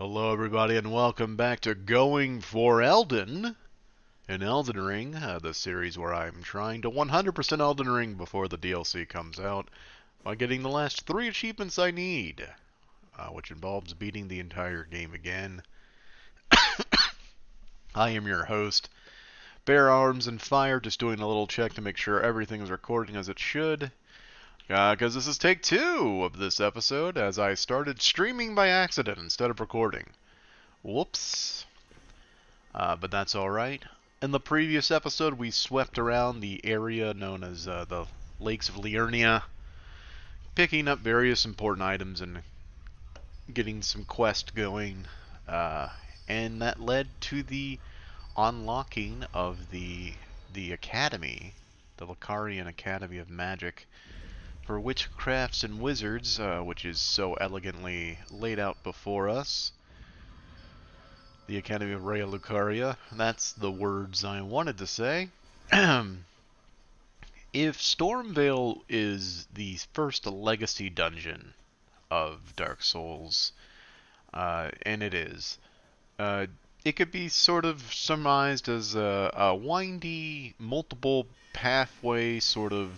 Hello everybody and welcome back to Going for Elden in Elden Ring, the series where I'm trying to 100% Elden Ring before the DLC comes out by getting the last 3 achievements I need, which involves beating the entire game again. I am your host, Bare Arms and Fire, just doing a little check to make sure everything is recording as it should. Because this is take 2 of this episode, as I started streaming by accident instead of recording. Whoops. But that's alright. In the previous episode, we swept around the area known as the Lakes of Liurnia, picking up various important items and getting some quest going. And that led to the unlocking of the Academy, the Lucarian Academy of Magic, for witchcrafts and wizards, which is so elegantly laid out before us. The Academy of Raya Lucaria. That's the words I wanted to say. If Stormvale is the first legacy dungeon of Dark Souls, and it is, it could be sort of summarized as a windy, multiple pathway sort of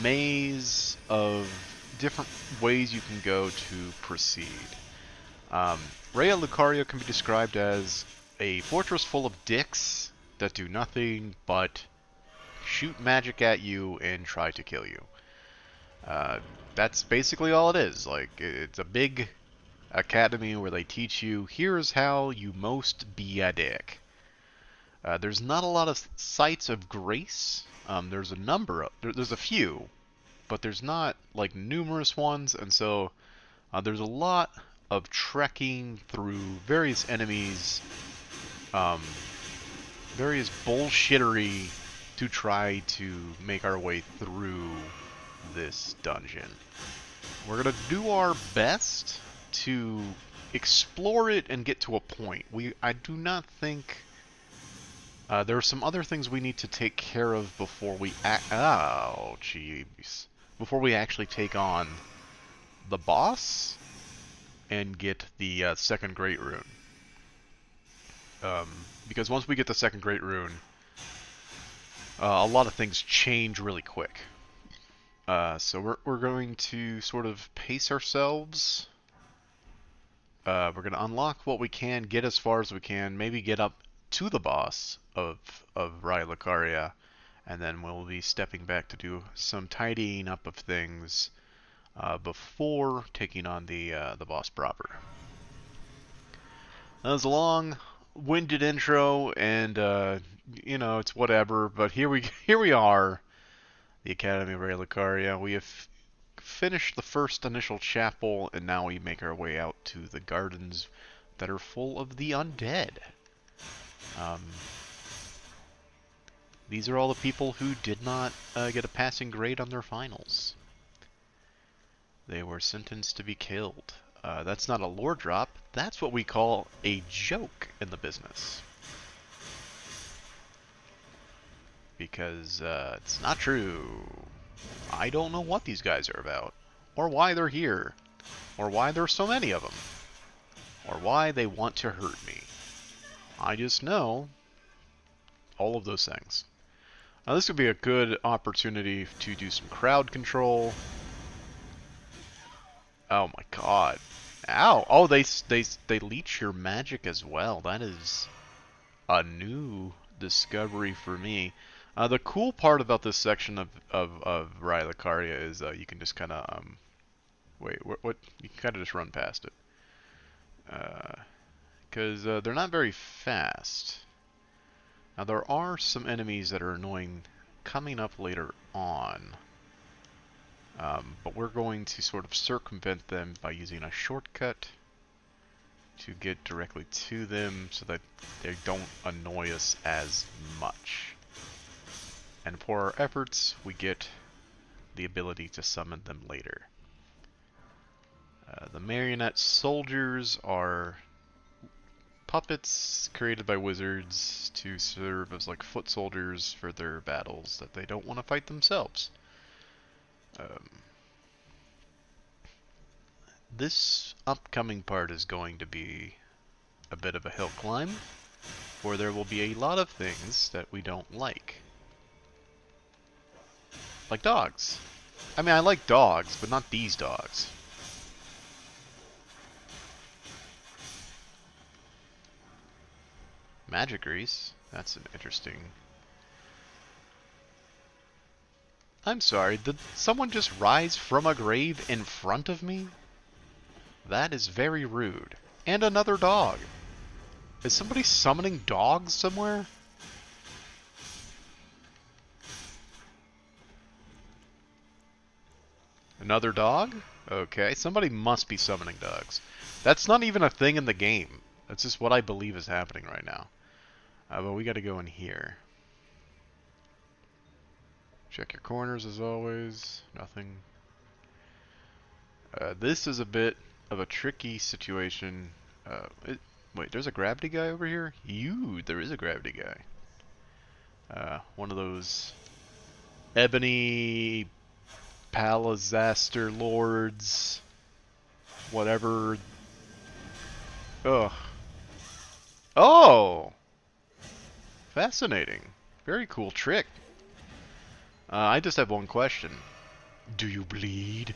maze of different ways you can go to proceed. Raya Lucaria can be described as a fortress full of dicks that do nothing but shoot magic at you and try to kill you. That's basically all it is. Like, it's a big academy where they teach you, here's how you most be a dick. There's not a lot of sites of grace. There's a few, but there's not like numerous ones, and so there's a lot of trekking through various enemies, various bullshittery to try to make our way through this dungeon. We're gonna do our best to explore it and get to a point. I do not think there are some other things we need to take care of before we before we actually take on the boss and get the second Great Rune. Because once we get the second Great Rune, a lot of things change really quick. So we're going to sort of pace ourselves. We're going to unlock what we can, get as far as we can, maybe get up to the boss of Raya Lucaria, and then we'll be stepping back to do some tidying up of things before taking on the boss proper. That was a long-winded intro, and it's whatever. But here we are, the Academy of Raya Lucaria. We have finished the first initial chapel, and now we make our way out to the gardens that are full of the undead. These are all the people who did not get a passing grade on their finals. They were sentenced to be killed. That's not a lore drop. That's what we call a joke in the business. Because it's not true. I don't know what these guys are about, or why they're here, or why there's so many of them, or why they want to hurt me. I just know all of those things. Now this would be a good opportunity to do some crowd control. Oh my god. Ow! Oh, they leech your magic as well. That is a new discovery for me. The cool part about this section of Raya Lucaria is you can just kind of wait, what? You can kind of just run past it, because they're not very fast. Now there are some enemies that are annoying coming up later on. But we're going to sort of circumvent them by using a shortcut to get directly to them so that they don't annoy us as much. And for our efforts, we get the ability to summon them later. The marionette soldiers are puppets created by wizards to serve as like foot soldiers for their battles that they don't want to fight themselves. This upcoming part is going to be a bit of a hill climb, where there will be a lot of things that we don't like. Like dogs. I mean, I like dogs, but not these dogs. Magic grease. That's an interesting... I'm sorry, did someone just rise from a grave in front of me? That is very rude. And another dog. Is somebody summoning dogs somewhere? Another dog? Okay, somebody must be summoning dogs. That's not even a thing in the game. That's just what I believe is happening right now. But we gotta go in here. Check your corners as always. Nothing. This is a bit of a tricky situation. Wait, there's a gravity guy over here? There is a gravity guy. One of those ebony palisaster lords. Whatever. Ugh. Oh! Fascinating. Very cool trick. I just have one question. Do you bleed?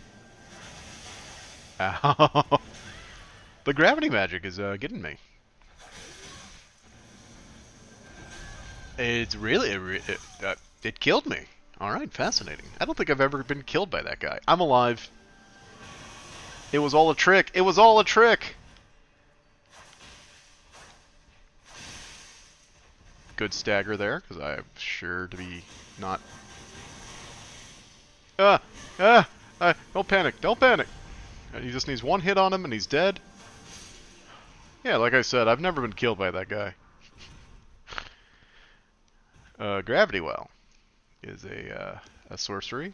Ow. The gravity magic is getting me. It's really... it killed me. Alright, fascinating. I don't think I've ever been killed by that guy. I'm alive. It was all a trick. It was all a trick! Good stagger there, because I'm sure to be not... don't panic, don't panic! He just needs one hit on him and he's dead. Yeah, like I said, I've never been killed by that guy. Gravity Well is a sorcery.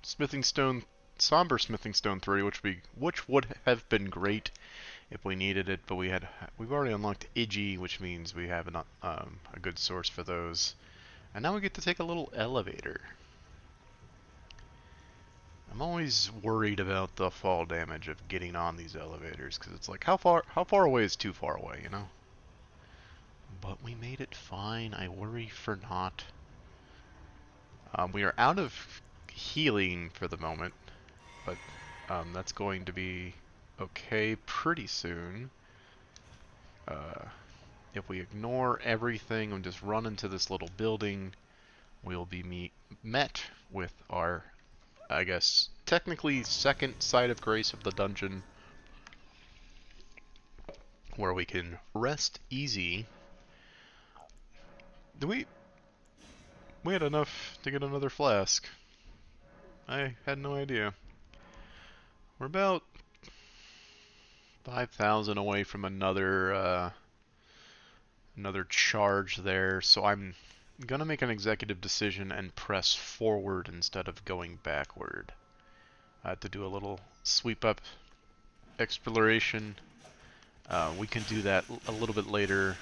Smithing Stone, Somber Smithing Stone 3, which would have been great if we needed it, but we've already unlocked Iggy, which means we have a good source for those. And now we get to take a little elevator. I'm always worried about the fall damage of getting on these elevators, because it's like, how far away is too far away, you know? But we made it fine. I worry for not. We are out of healing for the moment, but that's going to be okay pretty soon. If we ignore everything and just run into this little building, we'll be met with our, I guess, technically second side of grace of the dungeon, where we can rest easy. We had enough to get another flask. I had no idea. We're about 5,000 away from another charge there, so I'm gonna make an executive decision and press forward instead of going backward. To do a little sweep up exploration. We can do that a little bit later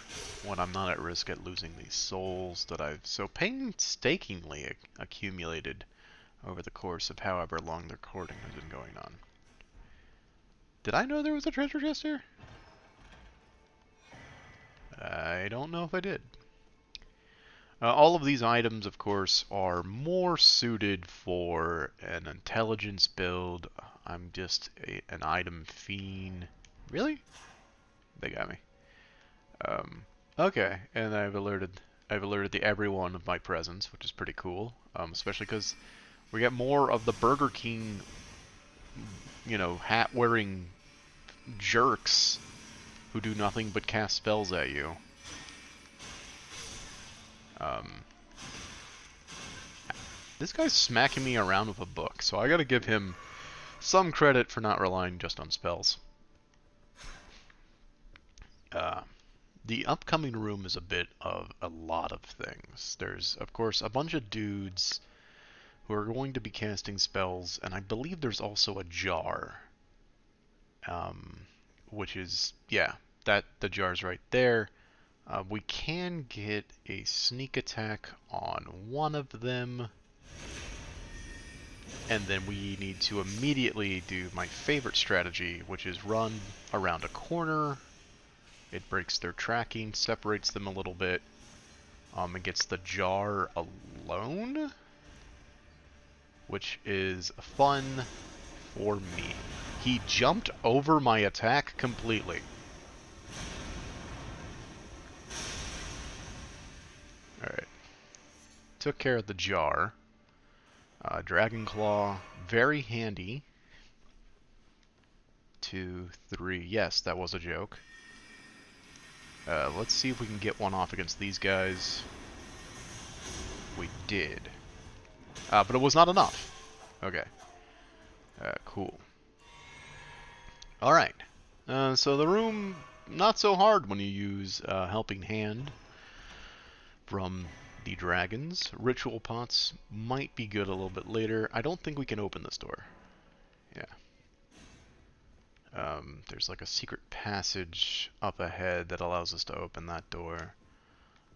when I'm not at risk at losing these souls that I've so painstakingly accumulated over the course of however long the recording has been going on. Did I know there was a treasure chest here? I don't know if I did. All of these items, of course, are more suited for an intelligence build. I'm just an item fiend. Really? They got me. Okay, and I've alerted the everyone of my presence, which is pretty cool. Especially because we get more of the Burger King, you know, hat-wearing jerks who do nothing but cast spells at you. This guy's smacking me around with a book, so I gotta give him some credit for not relying just on spells. The upcoming room is a bit of a lot of things. There's, of course, a bunch of dudes who are going to be casting spells, and I believe there's also a jar. Which is, yeah, the jar's right there. We can get a sneak attack on one of them. And then we need to immediately do my favorite strategy, which is run around a corner. It breaks their tracking, separates them a little bit, and gets the jar alone, which is fun for me. He jumped over my attack completely. Alright. Took care of the jar. Dragon Claw, very handy. 2, 3. Yes, that was a joke. Let's see if we can get one off against these guys. We did. But it was not enough. Okay. Cool. Alright. So the room, not so hard when you use Helping Hand from the dragons. Ritual pots might be good a little bit later. I don't think we can open this door. Yeah. There's like a secret passage up ahead that allows us to open that door.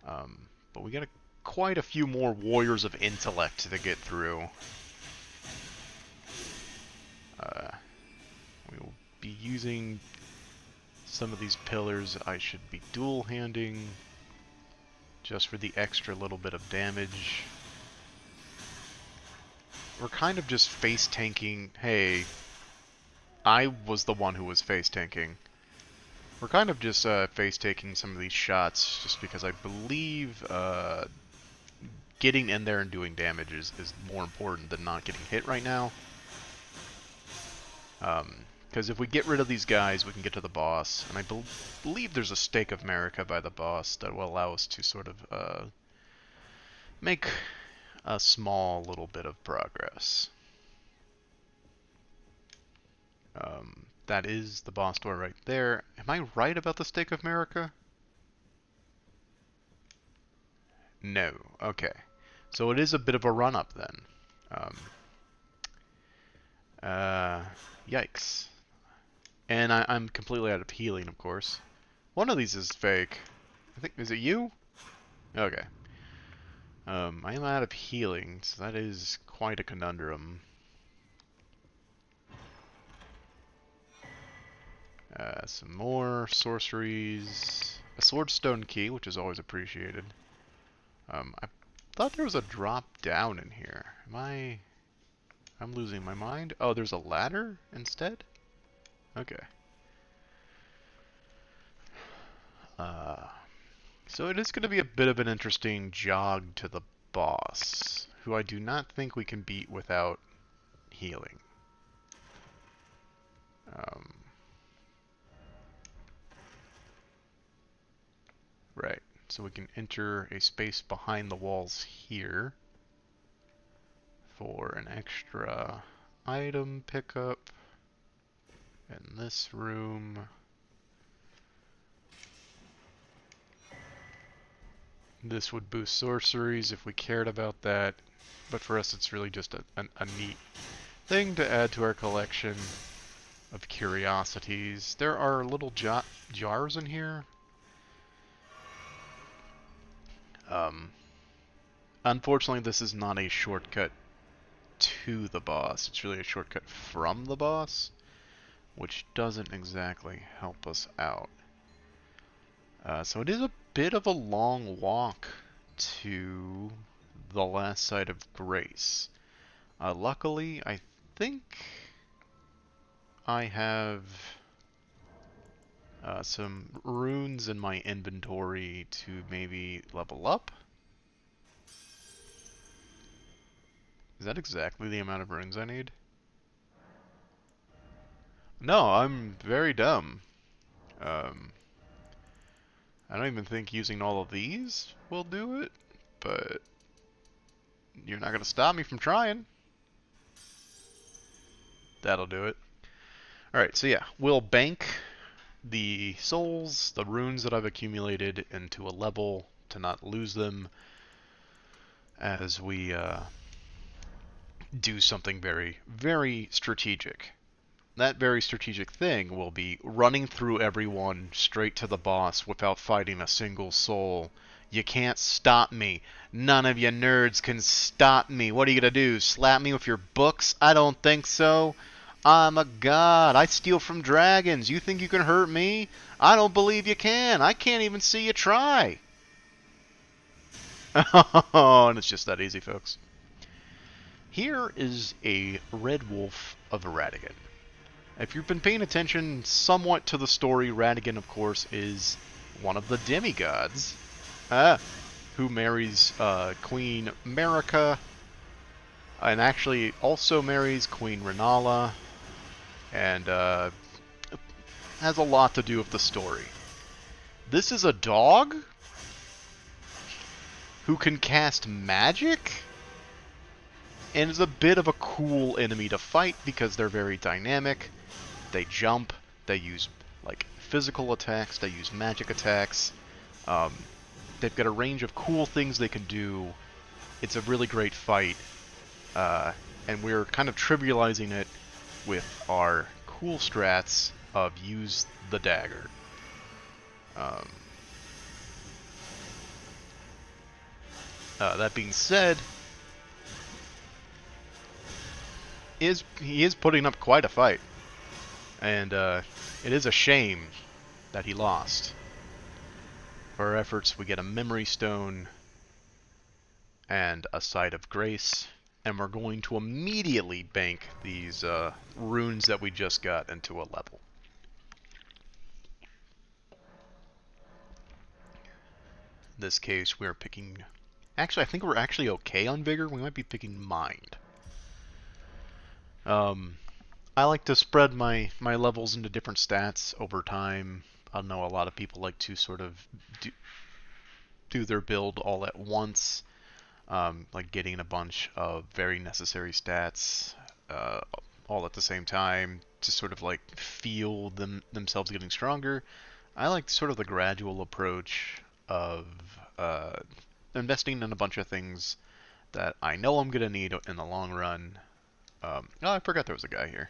But we got quite a few more warriors of intellect to get through. We will be using some of these pillars. I should be dual-handing just for the extra little bit of damage. We're kind of just face-tanking. Hey, I was the one who was face-tanking. We're kind of just face-taking some of these shots just because I believe getting in there and doing damage is more important than not getting hit right now. Because if we get rid of these guys, we can get to the boss. And I believe there's a Stake of America by the boss that will allow us to sort of make a small little bit of progress. That is the boss door right there. Am I right about the Stake of America? No. Okay. So it is a bit of a run-up then. Yikes. And I'm completely out of healing, of course. One of these is fake. I think, is it you? Okay. I am out of healing, so that is quite a conundrum. Some more sorceries. A swordstone key, which is always appreciated. I thought there was a drop down in here. I'm losing my mind. Oh, there's a ladder instead? Okay. So it is going to be a bit of an interesting jog to the boss, who I do not think we can beat without healing. Right, so we can enter a space behind the walls here for an extra item pickup in this room. This would boost sorceries if we cared about that, but for us it's really just a neat thing to add to our collection of curiosities. There are little jars in here. Unfortunately, this is not a shortcut to the boss. It's really a shortcut from the boss, which doesn't exactly help us out. So it is a bit of a long walk to the last site of Grace. Luckily, I think I have some runes in my inventory to maybe level up. Is that exactly the amount of runes I need? No, I'm very dumb. I don't even think using all of these will do it, but you're not going to stop me from trying. That'll do it. Alright, so yeah, we'll bank the souls, the runes that I've accumulated, into a level to not lose them as we do something very, very strategic. That very strategic thing will be running through everyone straight to the boss without fighting a single soul, You can't stop me. None of you nerds can stop me. What are you gonna do? Slap me with your books? I don't think so. I'm a god. I steal from dragons. You think you can hurt me? I don't believe you can. I can't even see you try. Oh, and it's just that easy, folks. Here is a red wolf of Radigan. If you've been paying attention somewhat to the story, Radigan, of course, is one of the demigods who marries Queen Marika, and actually also marries Queen Renala, and has a lot to do with the story. This is a dog who can cast magic, and is a bit of a cool enemy to fight because they're very dynamic. They jump, they use like physical attacks, they use magic attacks. They've got a range of cool things they can do. It's a really great fight, and we're kind of trivializing it with our cool strats of use the dagger. That being said, he is putting up quite a fight, and it is a shame that he lost. For our efforts, we get a memory stone and a site of grace, and we're going to immediately bank these runes that we just got into a level. In this case, we're picking... Actually, I think we're actually okay on Vigor. We might be picking Mind. I like to spread my levels into different stats over time. I know a lot of people like to sort of do their build all at once, like getting a bunch of very necessary stats all at the same time to sort of like feel themselves getting stronger. I like sort of the gradual approach of investing in a bunch of things that I know I'm going to need in the long run. Oh, I forgot there was a guy here.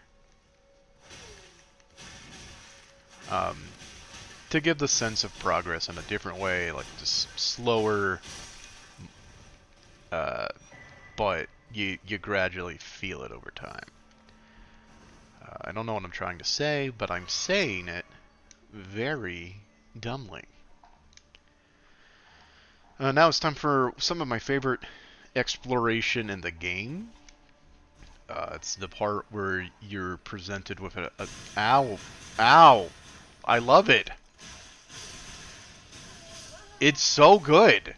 To give the sense of progress in a different way, like just slower, but you gradually feel it over time. I don't know what I'm trying to say, but I'm saying it very dumbly. Now it's time for some of my favorite exploration in the game. It's the part where you're presented with a ow, ow! I love it. It's so good.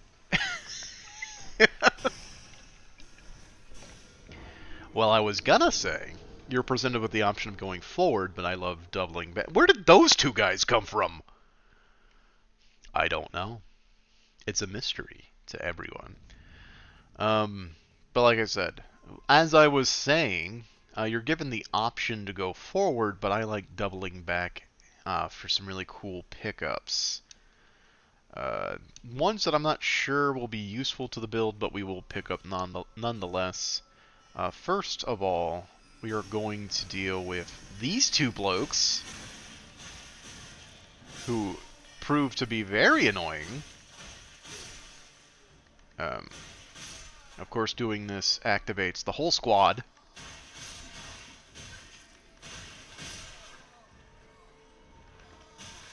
Well, I was gonna say you're presented with the option of going forward, but I love doubling back. Where did those two guys come from? I don't know. It's a mystery to everyone. But like I said, as I was saying, you're given the option to go forward, but I like doubling back for some really cool pickups. Ones that I'm not sure will be useful to the build, but we will pick up nonetheless. First of all, we are going to deal with these two blokes, who prove to be very annoying. Of course, doing this activates the whole squad.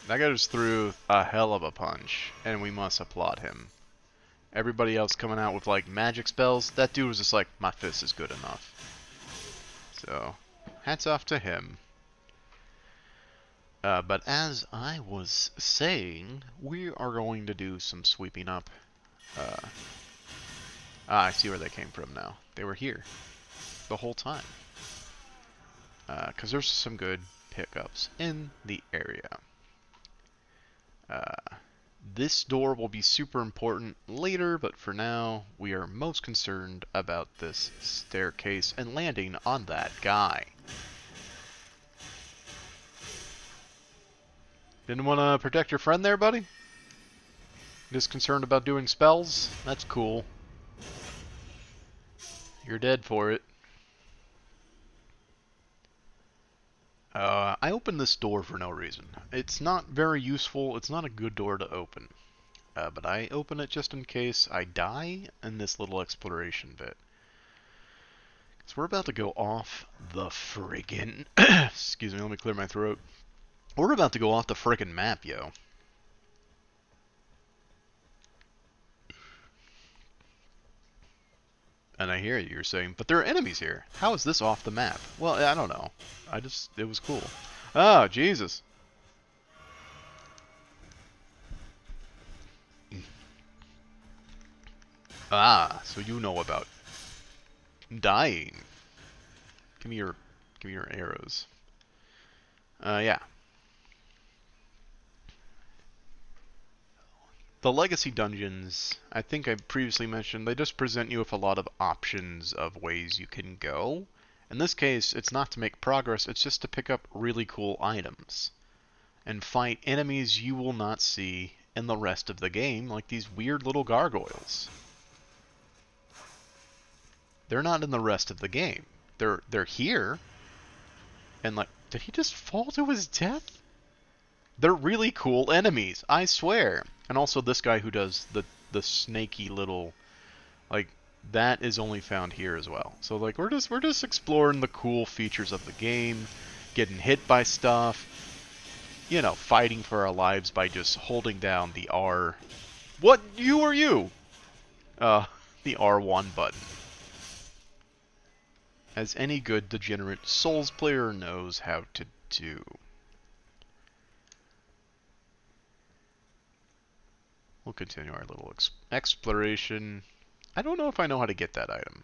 That goes through a hell of a punch, and we must applaud him. Everybody else coming out with like magic spells, that dude was just like, my fist is good enough. So, hats off to him. But as I was saying, we are going to do some sweeping up. I see where they came from now. They were here the whole time. Because there's some good pickups in the area. This door will be super important later, but for now, we are most concerned about this staircase and landing on that guy. Didn't want to protect your friend there, buddy? Just concerned about doing spells? That's cool. You're dead for it. I opened this door for no reason. It's not very useful. It's not a good door to open. But I open it just in case I die in this little exploration bit. So we're about to go off the friggin' excuse me, let me clear my throat. We're about to go off the friggin' map, yo. And I hear you're saying, but there are enemies here. How is this off the map? Well, I don't know. It was cool. Oh, Jesus. Ah, so you know about dying. Give me your, give me your arrows. Yeah. The legacy dungeons, I think I previously mentioned, they just present you with a lot of options of ways you can go. In this case, it's not to make progress, it's just to pick up really cool items and fight enemies you will not see in the rest of the game, like these weird little gargoyles. They're not in the rest of the game. They're here, and like, did he just fall to his death? They're really cool enemies, I swear. And also this guy who does the snaky little, like, that is only found here as well. So like we're just exploring the cool features of the game, getting hit by stuff, you know, fighting for our lives by just holding down the R. What? You or you? The R1 button. As any good degenerate Souls player knows how to do. We'll continue our little exploration. I don't know if I know how to get that item.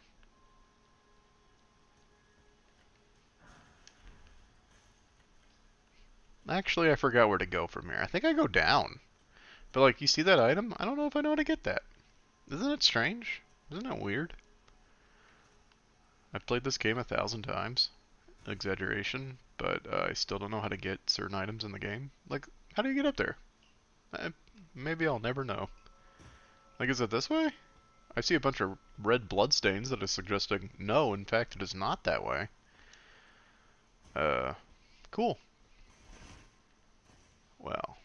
Actually, I forgot where to go from here. I think I go down. But like, you see that item? I don't know if I know how to get that. Isn't it strange? Isn't it weird? I've played this game 1,000 times. Exaggeration. But I still don't know how to get certain items in the game. Like, how do you get up there? Maybe I'll never know. Like, is it this way? I see a bunch of red bloodstains that are suggesting no, in fact, it is not that way. Cool. Well,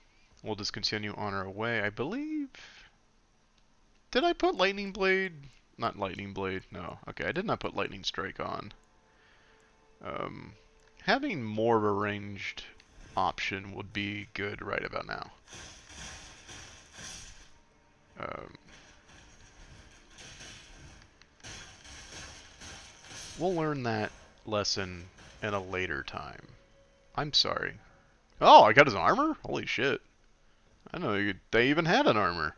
we'll just continue on our way. I believe... Did I put Lightning Blade? Not Lightning Blade, no. Okay, I did not put Lightning Strike on. Having more of a ranged option would be good right about now. We'll learn that lesson in a later time. I'm sorry. Oh, I got his armor? Holy shit. I didn't know they even had an armor.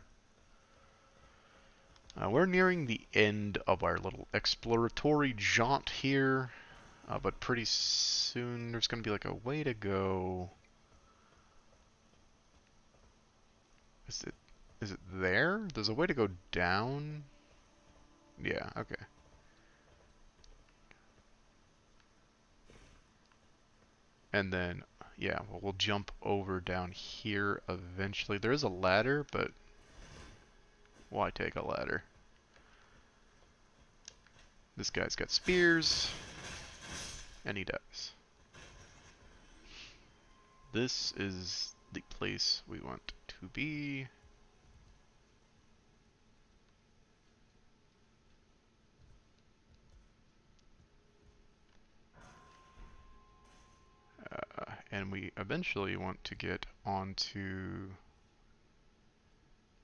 We're nearing the end of our little exploratory jaunt here. But pretty soon there's going to be like a way to go. Is it there? There's a way to go down? Yeah, okay. And then, yeah, well, we'll jump over down here eventually. There is a ladder, but why take a ladder? This guy's got spears, and he does. This is the place we want to be. And we eventually want to get onto...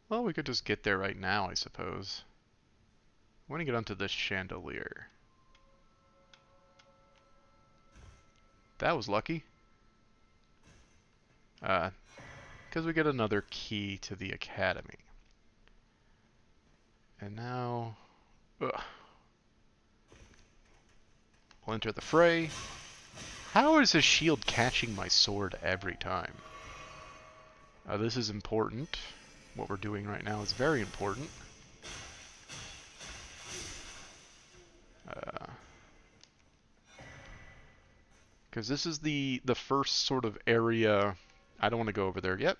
Well, we could just get there right now, I suppose. I want to get onto this chandelier. That was lucky. Because we get another key to the academy. And now... Ugh. We'll enter the fray. How is his shield catching my sword every time? This is important. What we're doing right now is very important. Because this is the first sort of area... I don't want to go over there yet.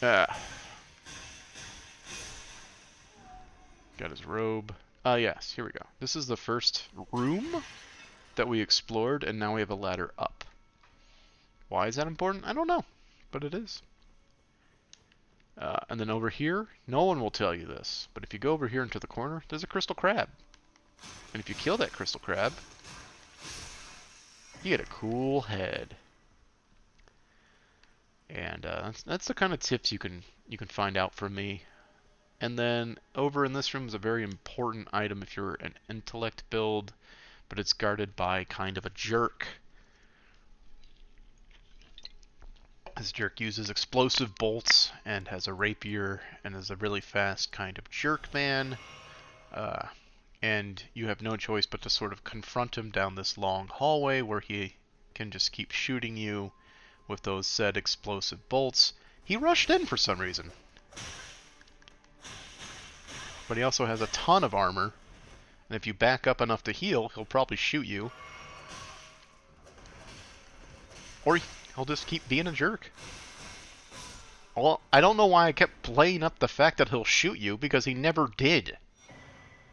Got his robe. Yes, here we go. This is the first room that we explored, and now we have a ladder up. Why is that important? I don't know. but it is. And then over here, no one will tell you this, but if you go over here into the corner, there's a crystal crab. And if you kill that crystal crab, you get a cool head. And that's the kind of tips you can find out from me. And then over in this room is a very important item if you're an intellect build, but it's guarded by kind of a jerk. This jerk uses explosive bolts and has a rapier and is a really fast kind of jerk man. And you have no choice but to sort of confront him down this long hallway where he can just keep shooting you with those said explosive bolts. He rushed in for some reason. But he also has a ton of armor, and if you back up enough to heal, he'll probably shoot you. Or he'll just keep being a jerk. Well, I don't know why I kept playing up the fact that he'll shoot you, because he never did.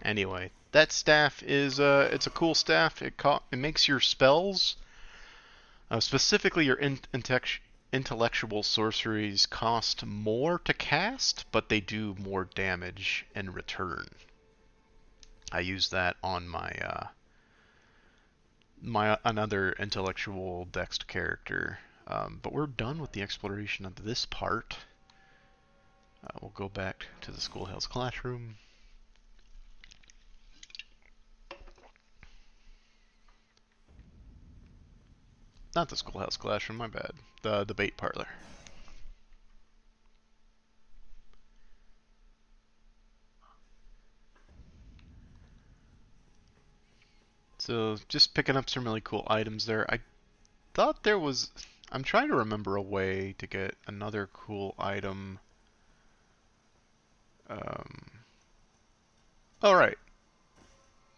Anyway, that staff is, it's a cool staff. It makes your spells, specifically your intellectual sorceries, cost more to cast, but they do more damage in return. I use that on my another intellectual dexed character. But we're done with the exploration of this part. We'll go back to the schoolhouse classroom. Not the schoolhouse classroom, my bad. The debate parlor. So just picking up some really cool items there. I thought there was... I'm trying to remember a way to get another cool item. Alright.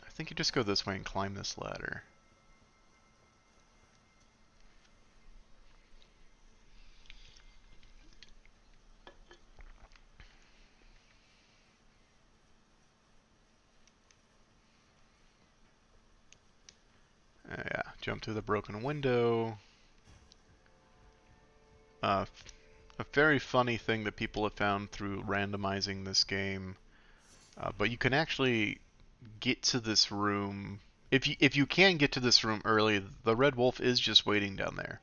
I think you just go this way and climb this ladder. Yeah, jump through the broken window. A very funny thing that people have found through randomizing this game, but you can actually get to this room. If you can get to this room early, the red wolf is just waiting down there,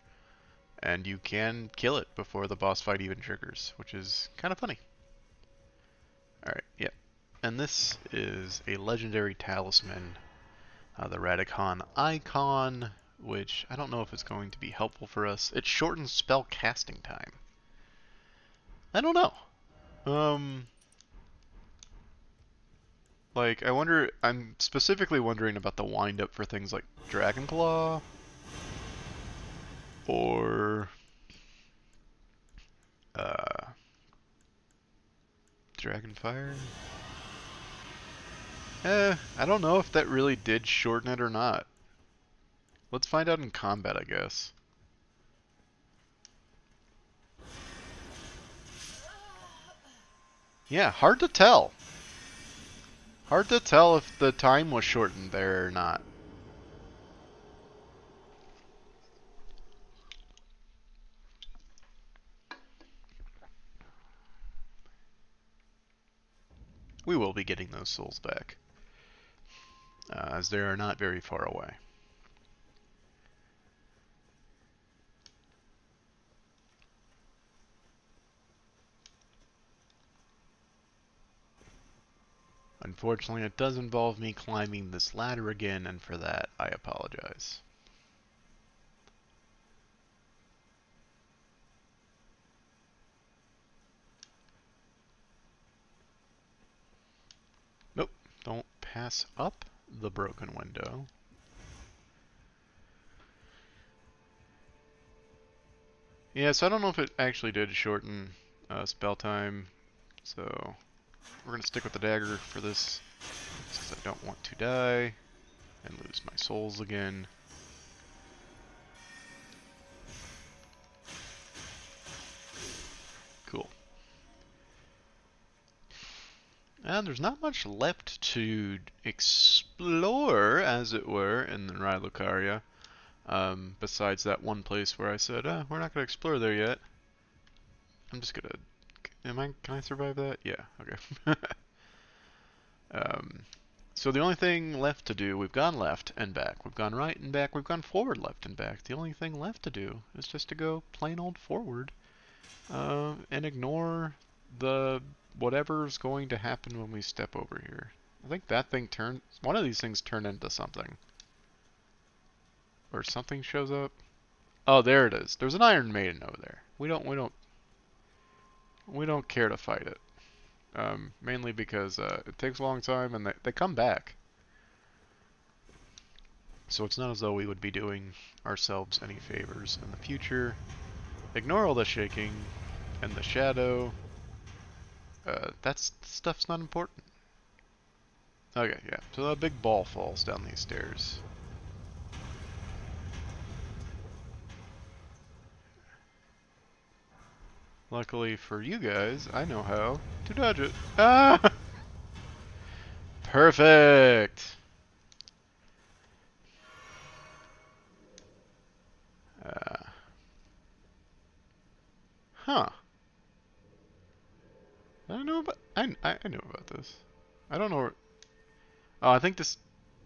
and you can kill it before the boss fight even triggers, which is kind of funny. All right, yeah, and this is a legendary talisman, the Radicon icon, which I don't know if it's going to be helpful for us. It shortens spell casting time. I don't know. Like, I'm specifically wondering about the wind-up for things like Dragonclaw, or, Dragonfire? I don't know if that really did shorten it or not. Let's find out in combat, I guess. Yeah, hard to tell. Hard to tell if the time was shortened there or not. We will be getting those souls back, as they are not very far away. Unfortunately, it does involve me climbing this ladder again, and for that, I apologize. Nope, don't pass up the broken window. Yeah, so I don't know if it actually did shorten spell time, so we're going to stick with the dagger for this, because I don't want to die and lose my souls again. Cool. And there's not much left to explore, as it were, in the Raya Lucaria, besides that one place where I said, we're not going to explore there yet. I'm just gonna... Can I survive that? Yeah, okay. um, so the only thing left to do, we've gone left and back, we've gone right and back, we've gone forward, left and back. The only thing left to do is just to go plain old forward, and ignore the whatever's going to happen when we step over here. I think that thing one of these things turned into something. Or something shows up. Oh, there it is. There's an Iron Maiden over there. We don't care to fight it. Mainly because it takes a long time and they come back. So it's not as though we would be doing ourselves any favors in the future. Ignore all the shaking and the shadow. That stuff's not important. Okay, yeah. So a big ball falls down these stairs. Luckily for you guys, I know how to dodge it. Ah! Perfect! Huh. I don't know about... I know about this. I don't know where... Oh, I think this...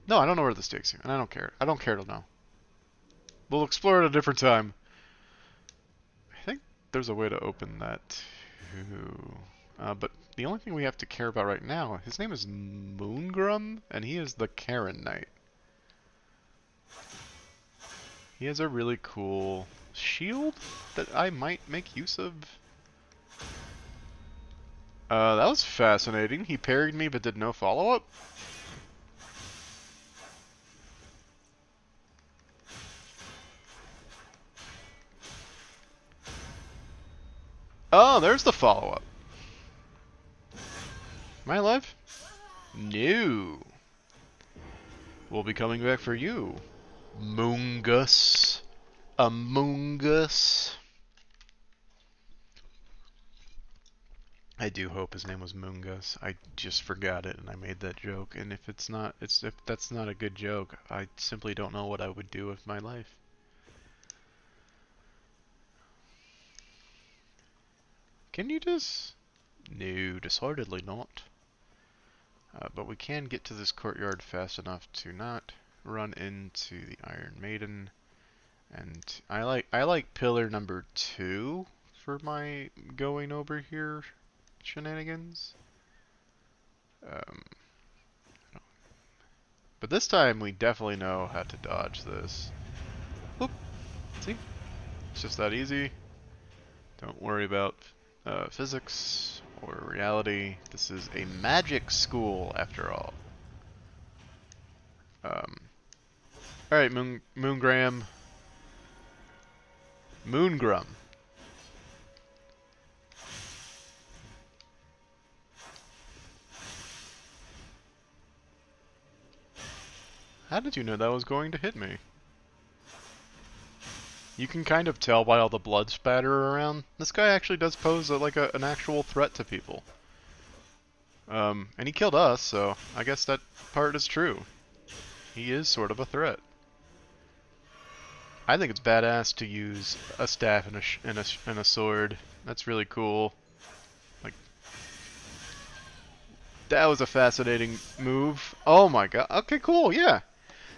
No, I don't know where this takes you, and I don't care. I don't care to know. We'll explore at a different time. I think there's a way to open that too. But the only thing we have to care about right now, his name is Moongrum, and he is the Karen Knight. He has a really cool shield that I might make use of. That was fascinating. He parried me but did no follow-up. Oh, there's the follow-up. Am I alive? No. We'll be coming back for you. Moongus. Among Us. I do hope his name was Moongus. I just forgot it and I made that joke. And if that's not a good joke, I simply don't know what I would do with my life. Can you just... No, decidedly not. But we can get to this courtyard fast enough to not run into the Iron Maiden. And I like pillar number 2 for my going over here shenanigans. But this time we definitely know how to dodge this. Oop. See? It's just that easy. Don't worry about physics or reality. This is a magic school after all. Alright, Moongrum. Moongrum. How did you know that was going to hit me? You can kind of tell by all the blood spatter around. This guy actually does pose an actual threat to people. And he killed us, so I guess that part is true. He is sort of a threat. I think it's badass to use a staff and a sword. That's really cool. Like, that was a fascinating move. Oh my god. Okay, cool. Yeah,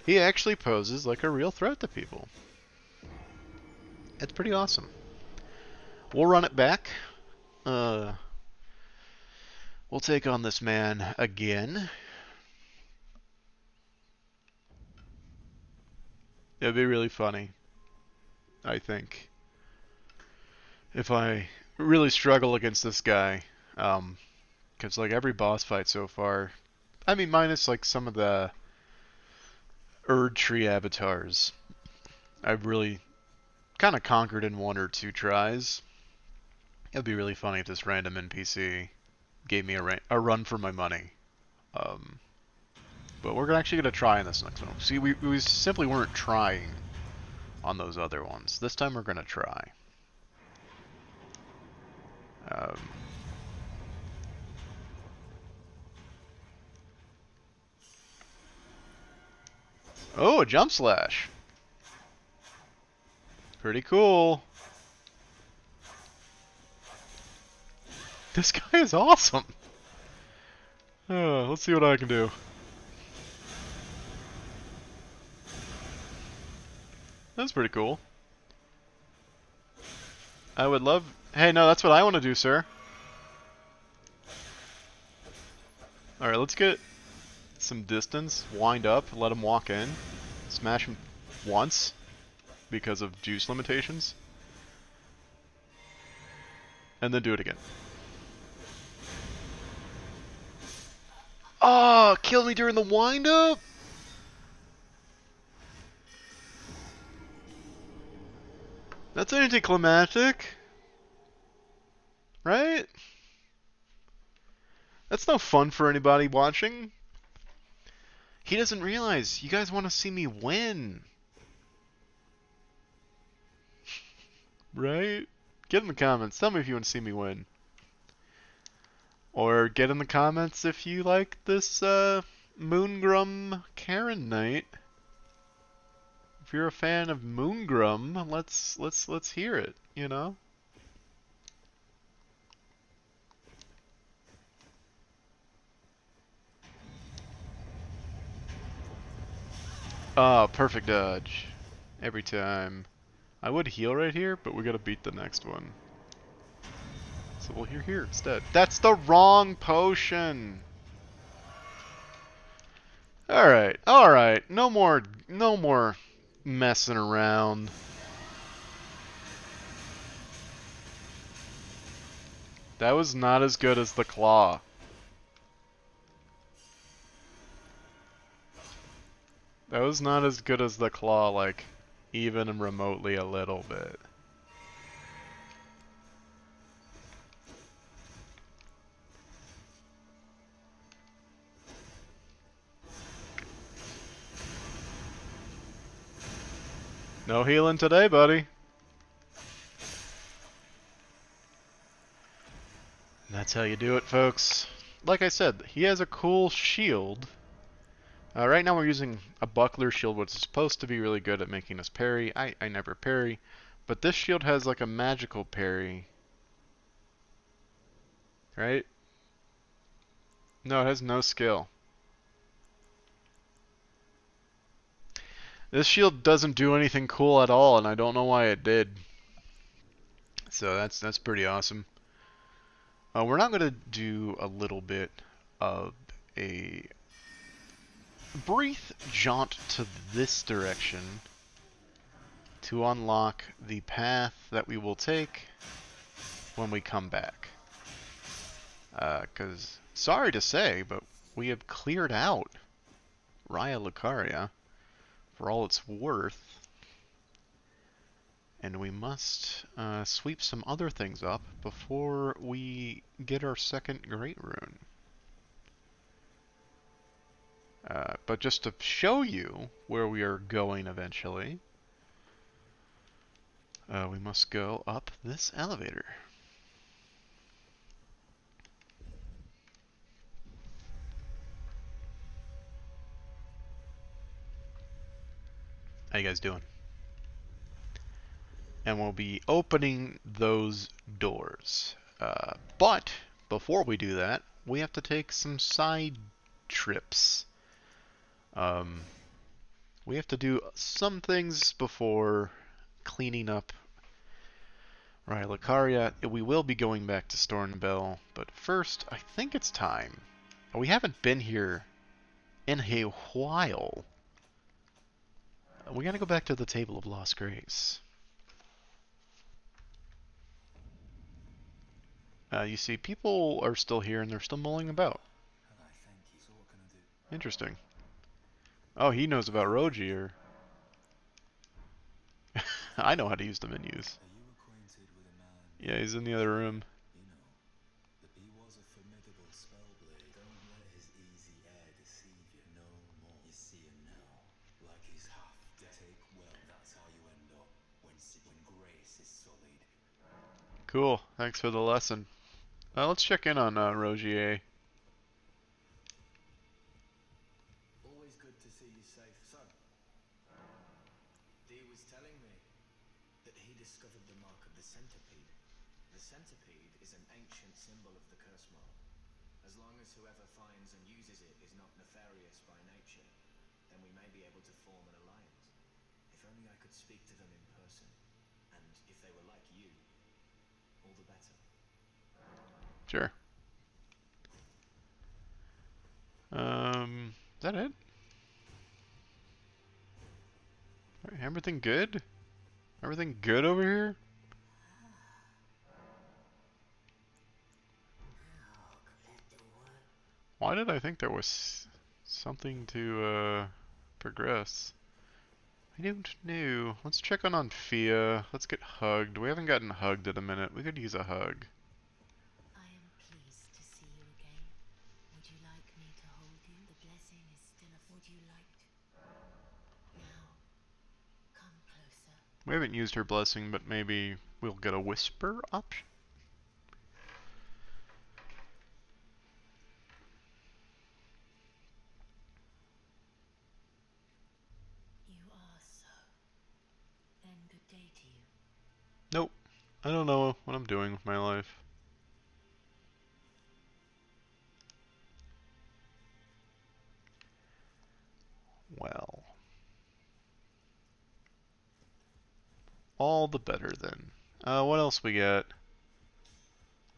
he actually poses like a real threat to people. It's pretty awesome. We'll run it back. We'll take on this man again. It'd be really funny, I think, if I really struggle against this guy. Because like every boss fight so far, I mean minus like some of the Erd Tree avatars, I've really kind of conquered in 1 or 2 tries. It'd be really funny if this random NPC gave me a run for my money. But we're actually going to try in this next one. See, we simply weren't trying on those other ones. This time we're going to try. Oh, a jump slash. Pretty cool. This guy is awesome. Let's see what I can do. That's pretty cool. I would love... Hey, no, that's what I want to do, sir. Alright, let's get some distance. Wind up, let him walk in. Smash him once because of juice limitations. And then do it again. Oh, kill me during the wind up? That's anticlimactic. Right? That's no fun for anybody watching. He doesn't realize you guys want to see me win. Right? Get in the comments. Tell me if you want to see me win. Or get in the comments if you like this Moongrum Karen Knight. If you're a fan of Moongrum, let's hear it, you know? Oh, perfect dodge. Every time. I would heal right here, but we gotta beat the next one. So we'll heal here instead. That's the wrong potion! Alright, alright. No more messing around. That was not as good as the claw. That was not as good as the claw, like, even remotely a little bit. No healing today, buddy. And that's how you do it, folks. Like I said, he has a cool shield. Right now we're using a buckler shield, which is supposed to be really good at making us parry. I never parry. But this shield has like a magical parry. Right? No, it has no skill. This shield doesn't do anything cool at all, and I don't know why it did. So that's pretty awesome. We're not going to do a little bit of a brief jaunt to this direction to unlock the path that we will take when we come back. Because, sorry to say, but we have cleared out Raya Lucaria for all it's worth. And we must sweep some other things up before we get our second Great Rune. But just to show you where we are going eventually, we must go up this elevator. How you guys doing? And we'll be opening those doors. But before we do that, we have to take some side trips. We have to do some things before cleaning up Raya Lucaria. We will be going back to Stornbell, but first, I think it's time. We haven't been here in a while. We gotta go back to the Table of Lost Grace. You see, people are still here and they're still mulling about. Interesting. Oh, he knows about Rogier. I know how to use the menus. Yeah, he's in the other room. Cool, thanks for the lesson. Let's check in on Rogier. Always good to see you safe, son. Dee was telling me that he discovered the mark of the centipede. The centipede is an ancient symbol of the curse mark. As long as whoever finds and uses it is not nefarious by nature, then we may be able to form an alliance. If only I could speak to them in person. And if they were like you, all the better. Sure. Is that it? Everything good? Everything good over here? Why did I think there was something to progress? I don't know. Let's check on Fia. Let's get hugged. We haven't gotten hugged in a minute. We could use a hug. I am pleased to see you again. Would you like me to hold you? The blessing is still a... Would you like to? Now, come closer. We haven't used her blessing, but maybe we'll get a whisper option. You are so. Then good day to you. Nope. I don't know what I'm doing with my life. Well. All the better then. What else we got?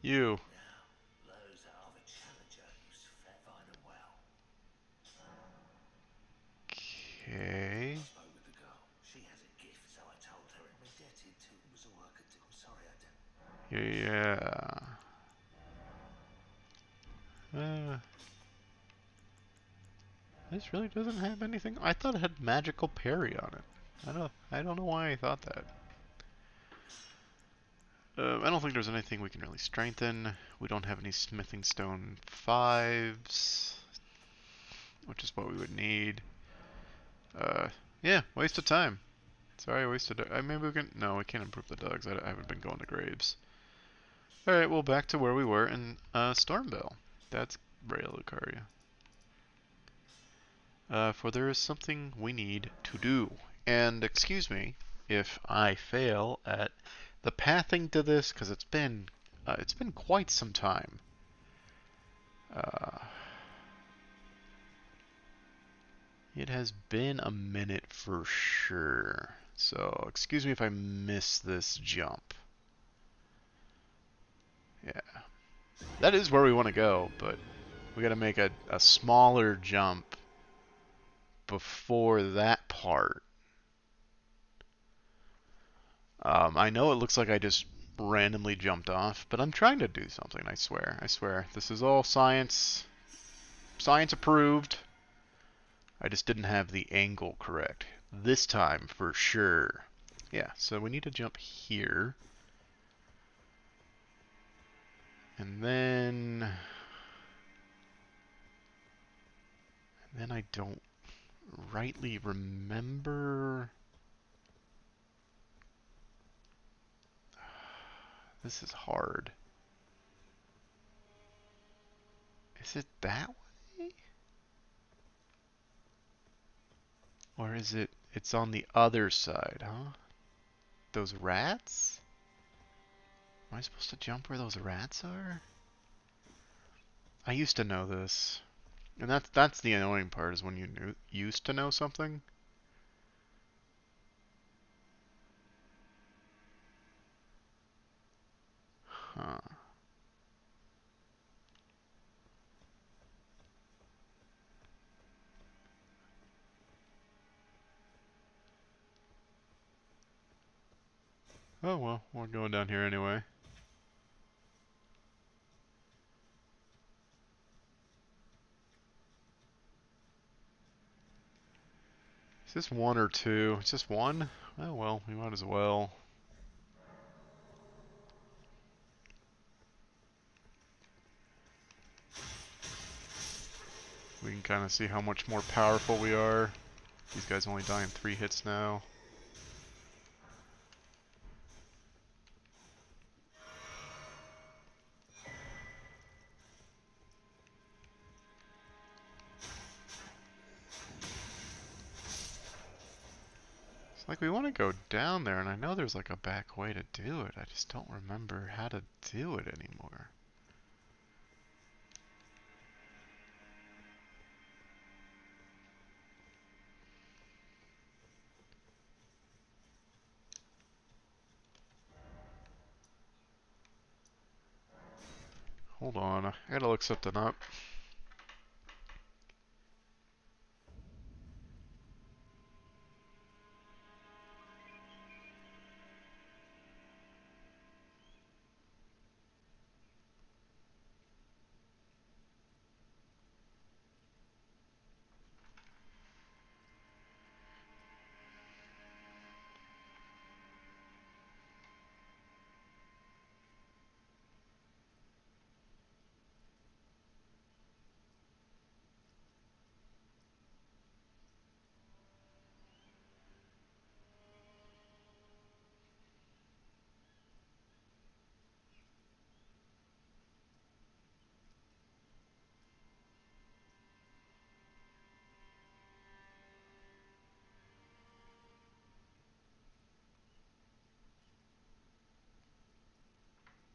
You. Now, those are the challenger who's fair, fine and well. Okay. I spoke with the girl. She has a gift, so I told her I'm indebted to. It was all I could do. I'm sorry I didn't. Yeah. This really doesn't have anything. I thought it had magical parry on it. I don't know why I thought that. I don't think there's anything we can really strengthen. We don't have any smithing stone 5s, which is what we would need. Yeah, waste of time. Sorry, I wasted it. Maybe we can. No, we can't improve the dogs. I haven't been going to graves. Alright, well, back to where we were in Stormville. That's Raya Lucaria. For there is something we need to do. And excuse me if I fail at the pathing to this, because it's been quite some time. Uh, it has been a minute for sure. So excuse me if I miss this jump. Yeah, that is where we want to go, but we got to make a smaller jump before that part. I know it looks like I just randomly jumped off, but I'm trying to do something, I swear. I swear. This is all science. Science approved. I just didn't have the angle correct. This time, for sure. Yeah, so we need to jump here. And then I don't rightly remember. This is hard. Is it that way? Or is it's on the other side, huh? Those rats? Am I supposed to jump where those rats are? I used to know this. And that's the annoying part, is when you used to know something. Huh. Oh well, we're going down here anyway. Is this one or two? It's just one? Oh well, we might as well. We can kind of see how much more powerful we are. These guys only die in 3 hits now. It's Like, we want to go down there, and I know there's like a back way to do it. I just don't remember how to do it anymore. Hold on, I gotta look something up.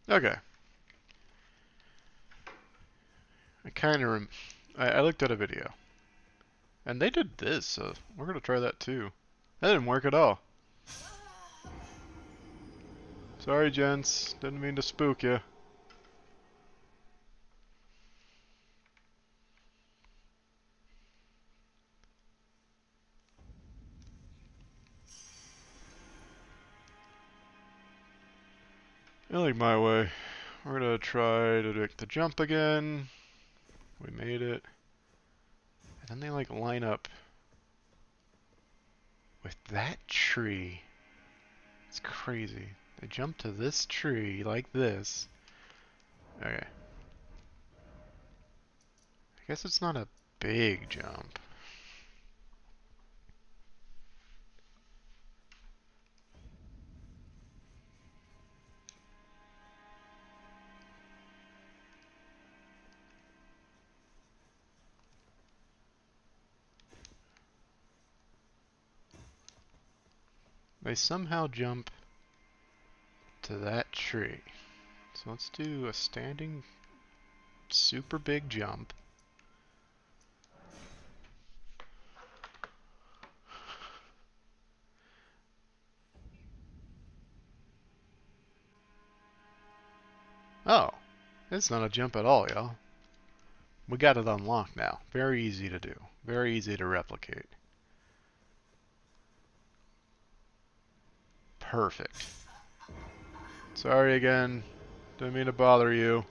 Okay. I kind of I looked at a video, and they did this, so we're gonna try that too. That didn't work at all. Sorry, gents. Didn't mean to spook you. I like my way. We're gonna try to make the jump again. We made it. And then they like line up with that tree. It's crazy. They jump to this tree like this. Okay. I guess it's not a big jump. They somehow jump to that tree. So let's do a standing super big jump. Oh, it's not a jump at all, y'all. We got it unlocked now. Very easy to do. Very easy to replicate. Perfect. Sorry again. Didn't mean to bother you.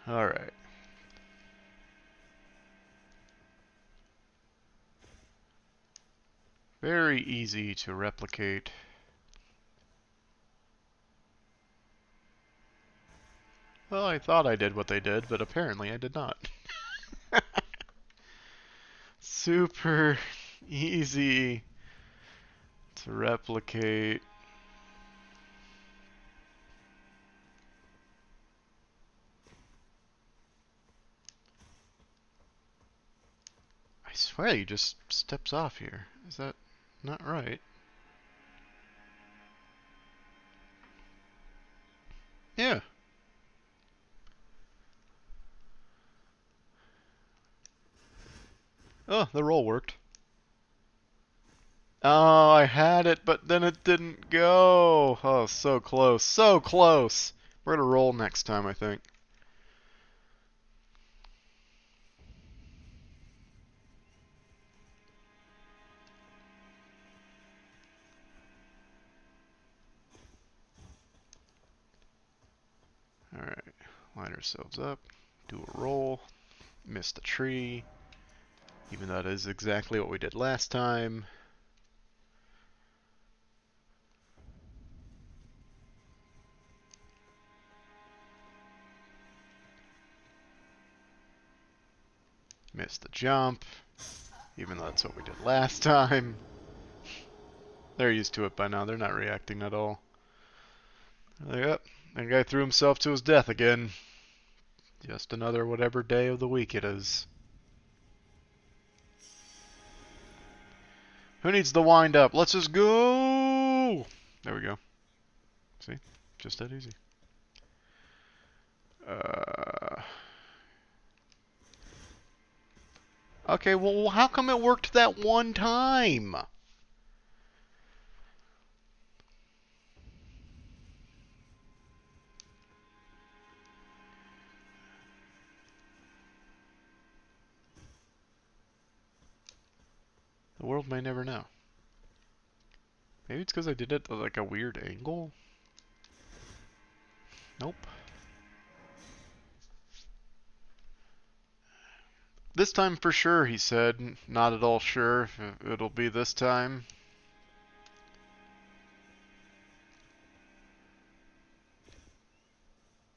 Alright. Very easy to replicate. Well, I thought I did what they did, but apparently I did not. Super easy to replicate. I swear he just steps off here. Is that not right? Yeah. Oh, the roll worked. Oh, I had it, but then it didn't go. Oh, so close. So close. We're gonna roll next time, I think. Alright. Line ourselves up. Do a roll. Miss the tree. Even though that is exactly what we did last time. Miss the jump. Even though that's what we did last time. They're used to it by now. They're not reacting at all. They're like, oh, That guy threw himself to his death again. Just another whatever day of the week it is. Who needs the wind up? Let's just go! There we go. See? Just that easy. Okay, well, how come it worked that one time? The world may never know. Maybe it's because I did it at like a weird angle? Nope. This time for sure, he said. Not at all sure if it'll be this time.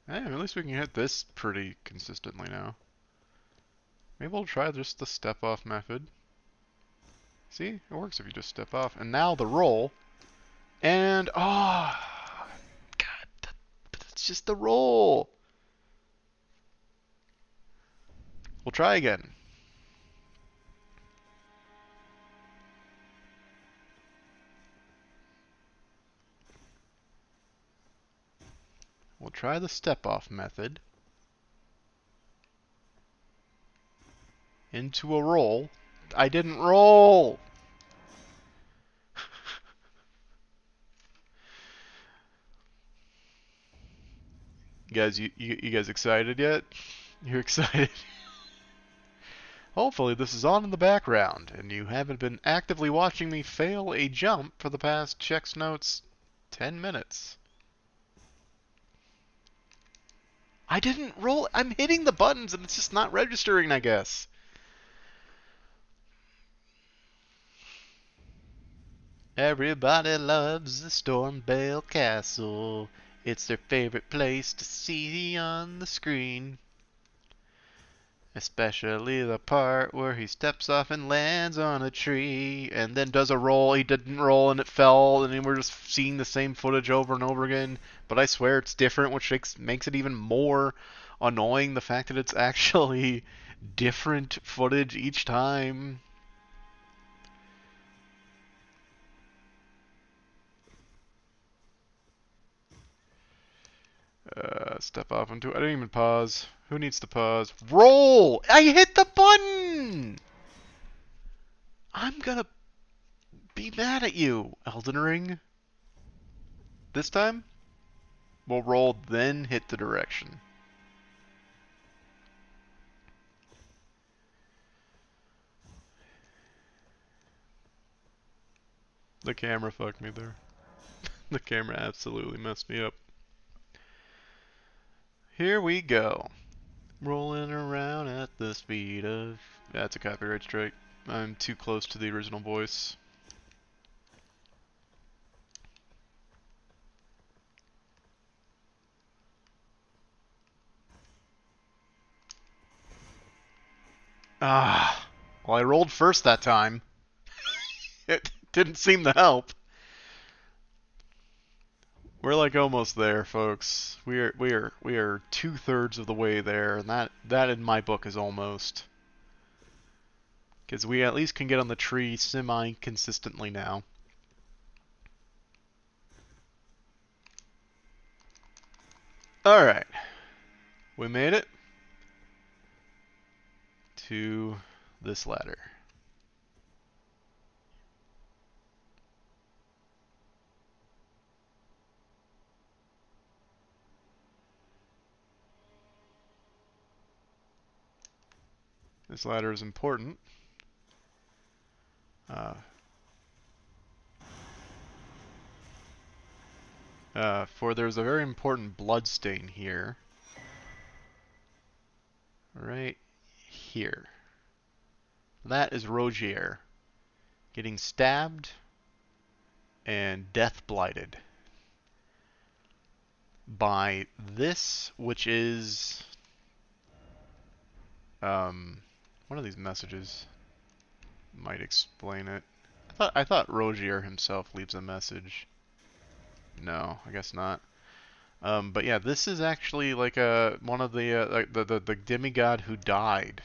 Hey, at least we can hit this pretty consistently now. Maybe we'll try just the step off method. See, it works if you just step off. And now the roll. And, oh, God, but it's just the roll. We'll try again. We'll try the step off method. Into a roll. I didn't roll! You guys excited yet? You're excited? Hopefully this is on in the background, and you haven't been actively watching me fail a jump for the past checks notes 10 minutes. I didn't roll. I'm hitting the buttons and it's just not registering, I guess. Everybody loves the Stormvale Castle. It's their favorite place to see on the screen. Especially the part where he steps off and lands on a tree and then does a roll. He didn't roll and it fell, and then we're just seeing the same footage over and over again. But I swear it's different, which makes it even more annoying, the fact that it's actually different footage each time. Step off into. I didn't even pause. Who needs to pause? Roll! I hit the button! I'm gonna be mad at you, Elden Ring. This time, we'll roll, then hit the direction. The camera fucked me there. The camera absolutely messed me up. Here we go. Rolling around at the speed of... That's a copyright strike. I'm too close to the original voice. Ah, well, I rolled first that time. It didn't seem to help. We're like almost there, folks. We are 2/3 of the way there, and that in my book is almost. Because we at least can get on the tree semi-consistently now. Alright. We made it to this ladder. This ladder is important. For there's a very important blood stain here. Right here. That is Rogier getting stabbed and death blighted by this, which is one of these messages might explain it. I thought Rogier himself leaves a message. No, I guess not. But yeah, this is actually like one of the like the demigod who died,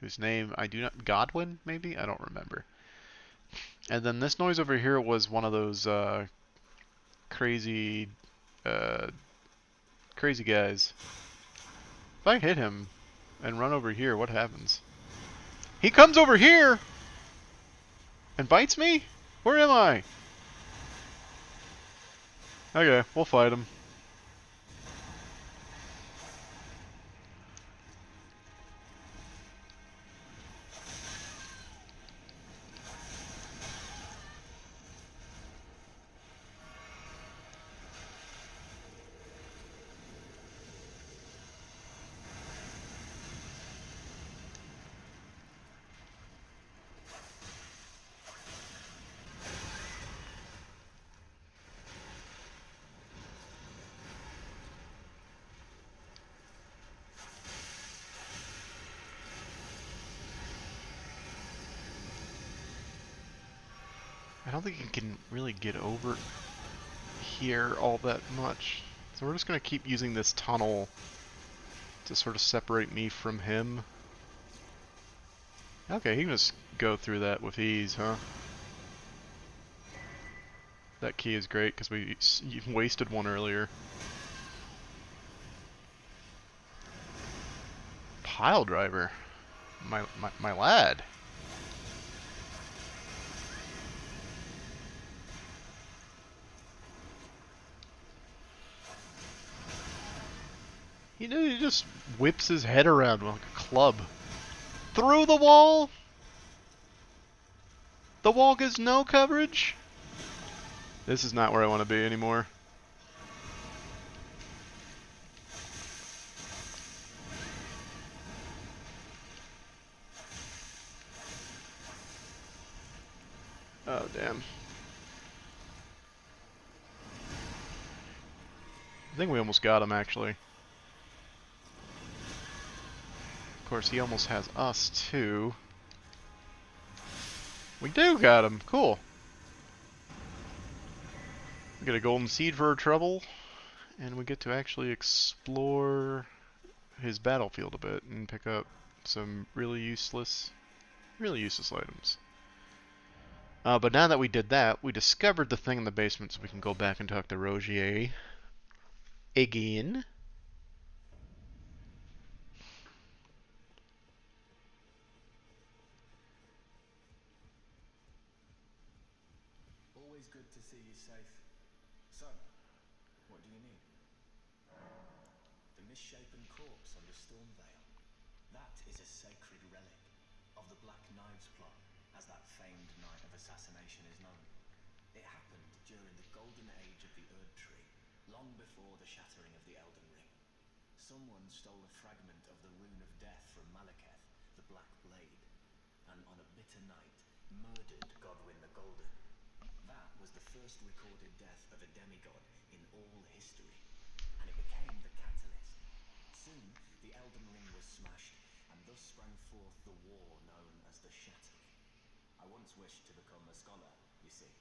whose name I do not Godwin maybe I don't remember. And then this noise over here was one of those crazy uh, crazy guys. If I hit him and run over here, what happens? He comes over here and bites me? Where am I? Okay, we'll fight him. I don't think he can really get over here all that much. So we're just going to keep using this tunnel to sort of separate me from him. Okay, he can just go through that with ease, huh? That key is great because we wasted one earlier. Pile driver. My lad. He just whips his head around like a club. Through the wall? The wall gives no coverage? This is not where I want to be anymore. Oh, damn. I think we almost got him, actually. Of course, he almost has us, too. We do got him. Cool. We get a golden seed for our trouble, and we get to actually explore his battlefield a bit and pick up some really useless items. But now that we did that, we discovered the thing in the basement, so we can go back and talk to Rogier again. Always good to see you safe. Son, what do you need? The misshapen corpse under Stormvale. That is a sacred relic of the Black Knives plot, as that famed night of assassination is known. It happened during the golden age of the Erd Tree, long before the shattering of the Elden Ring. Someone stole a fragment of the Rune of Death from Malekith, the Black Blade, and on a bitter night, murdered Godwyn the Golden. That was the first recorded death of a demigod in all history, and it became the catalyst. Soon, the Elden Ring was smashed, and thus sprang forth the war known as the Shattering. I once wished to become a scholar, you see.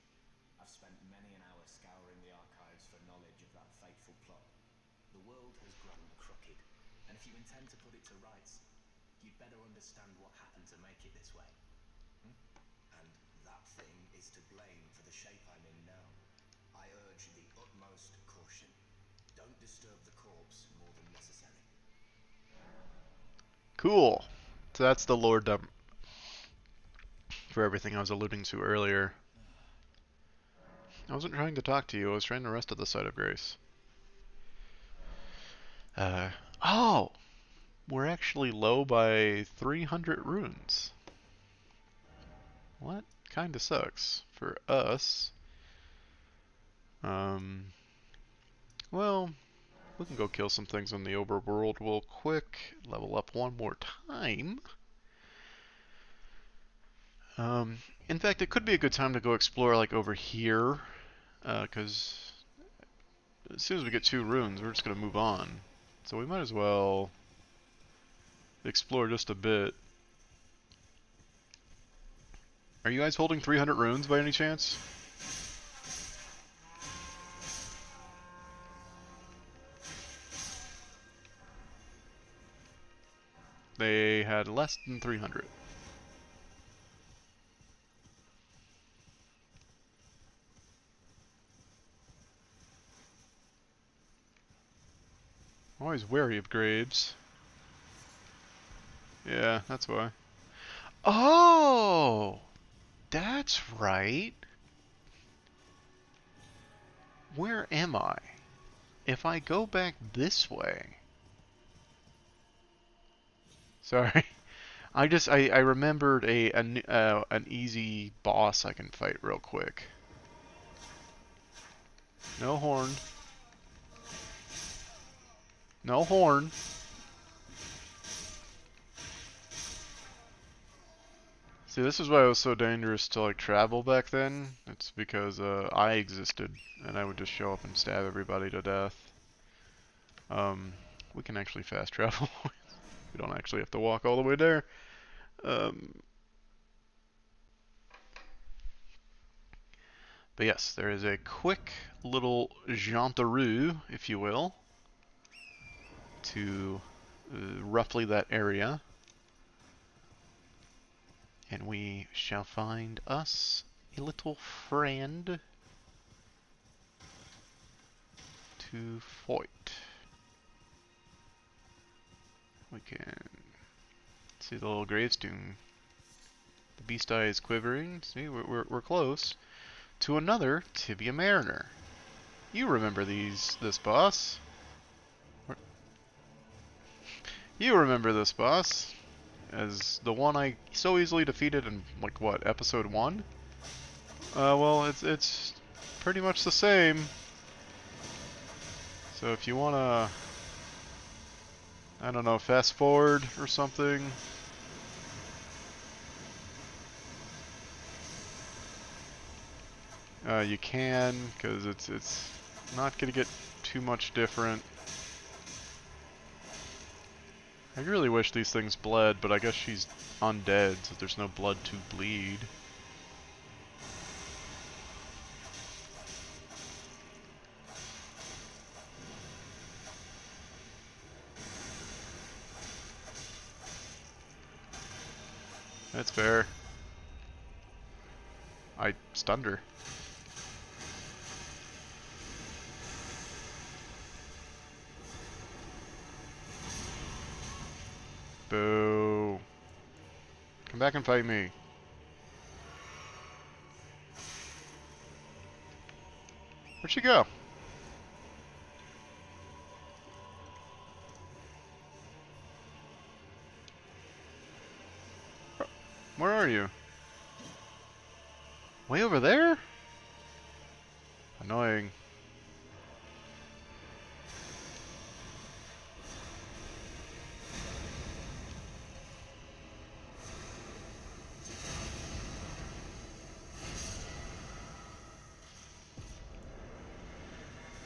I've spent many an hour scouring the archives for knowledge of that fateful plot. The world has grown crooked, and if you intend to put it to rights, you'd better understand what happened to make it this way. And that thing is to blame for the shape I'm in now. I urge the utmost caution. Don't disturb the corpse more than necessary. Cool. So that's the lore dump for everything I was alluding to earlier. I wasn't trying to talk to you, I was trying to rest at the site of grace. Oh! We're actually low by 300 runes. What? Kinda sucks. For us. Well, we can go kill some things in the overworld real quick. Level up one more time. In fact, it could be a good time to go explore like over here. Because as soon as we get 2 runes, we're just going to move on. So we might as well explore just a bit. Are you guys holding 300 runes by any chance? They had less than 300. I'm always wary of graves. Yeah, that's why. Oh! That's right. Where am I? If I go back this way... Sorry. I remembered an easy boss I can fight real quick. No horn. No horn. See, this is why it was so dangerous to like travel back then. It's because I existed, and I would just show up and stab everybody to death. We can actually fast travel. We don't actually have to walk all the way there. But yes, there is a quick little jaunteroo, if you will, to roughly that area. And we shall find us a little friend to fight. We can see the little gravestone. The beast eye is quivering. See, we're close to another Tibia Mariner. You remember this boss? You remember this boss as the one I so easily defeated in like what, episode 1? Well, it's pretty much the same. So if you wanna, I don't know, fast forward or something. You can, because it's not gonna get too much different. I really wish these things bled, but I guess she's undead, so there's no blood to bleed. That's fair. I stunned her. Boo. Come back and fight me. Where'd she go? Where are you? Way over there? Annoying.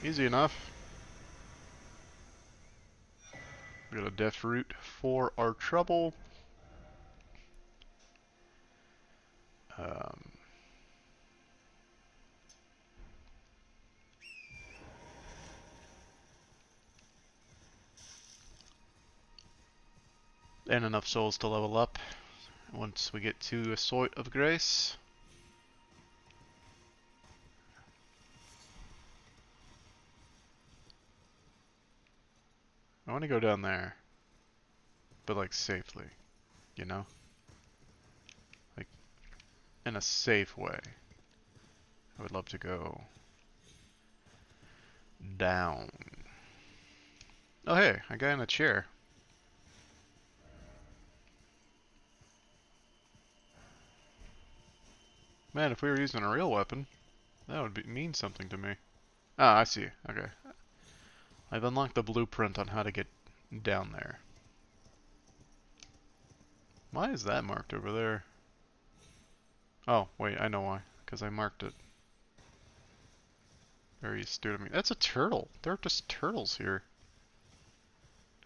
Easy enough. We got a death root for our trouble. Um, and enough souls to level up once we get to a Sort of Grace. I want to go down there, but like safely, you know? Like in a safe way. I would love to go down. Oh hey, a guy in a chair. Man, if we were using a real weapon, that would mean something to me. Ah, I see. Okay. I've unlocked the blueprint on how to get down there. Why is that marked over there? Oh, wait, I know why. Because I marked it. Very astute of me. That's a turtle. There are just turtles here.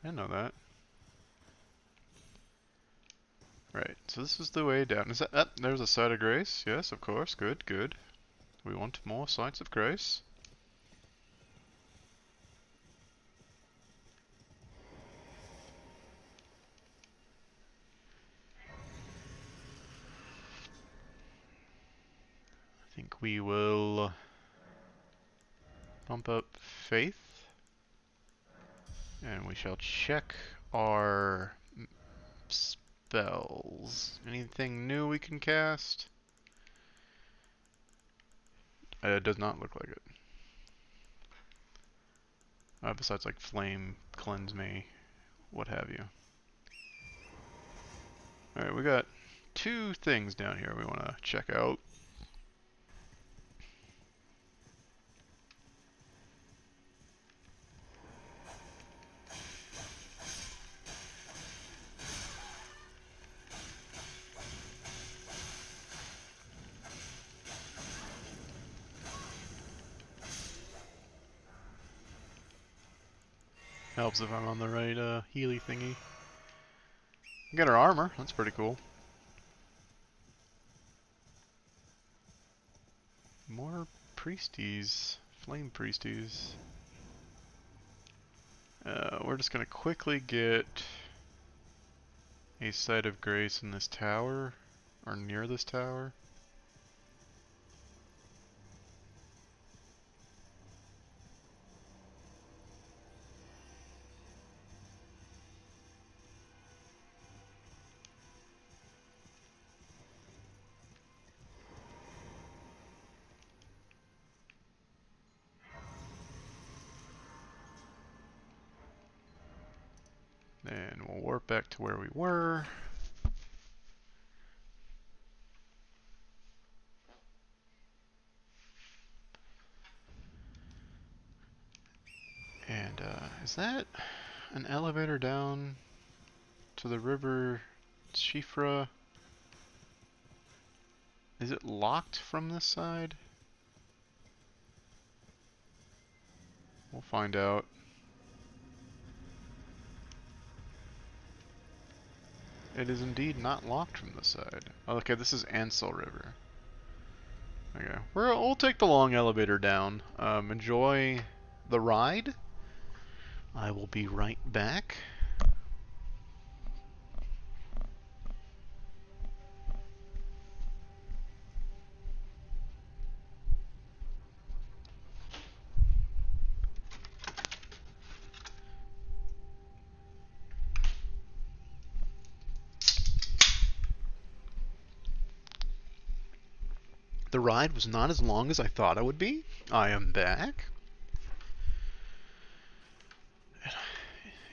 I didn't know that. Right, so this is the way down. Is that... there's a site of grace. Yes, of course. Good, good. We want more sites of grace. we will bump up faith, and we shall check our spells. Anything new we can cast? It does not look like it. Besides like flame, cleanse me, what have you. Alright, we got two things down here we want to check out. Helps if I'm on the right Healy thingy. We got our armor, that's pretty cool. More priesties, flame priesties. We're just gonna quickly get a site of grace in this tower, or near this tower. Then we'll warp back to where we were. And is that an elevator down to the river Shifra? Is it locked from this side? We'll find out. It is indeed not locked from this side. Oh, okay, this is Ansel River. Okay, we'll take the long elevator down. Enjoy the ride. I will be right back. The ride was not as long as I thought it would be. I am back.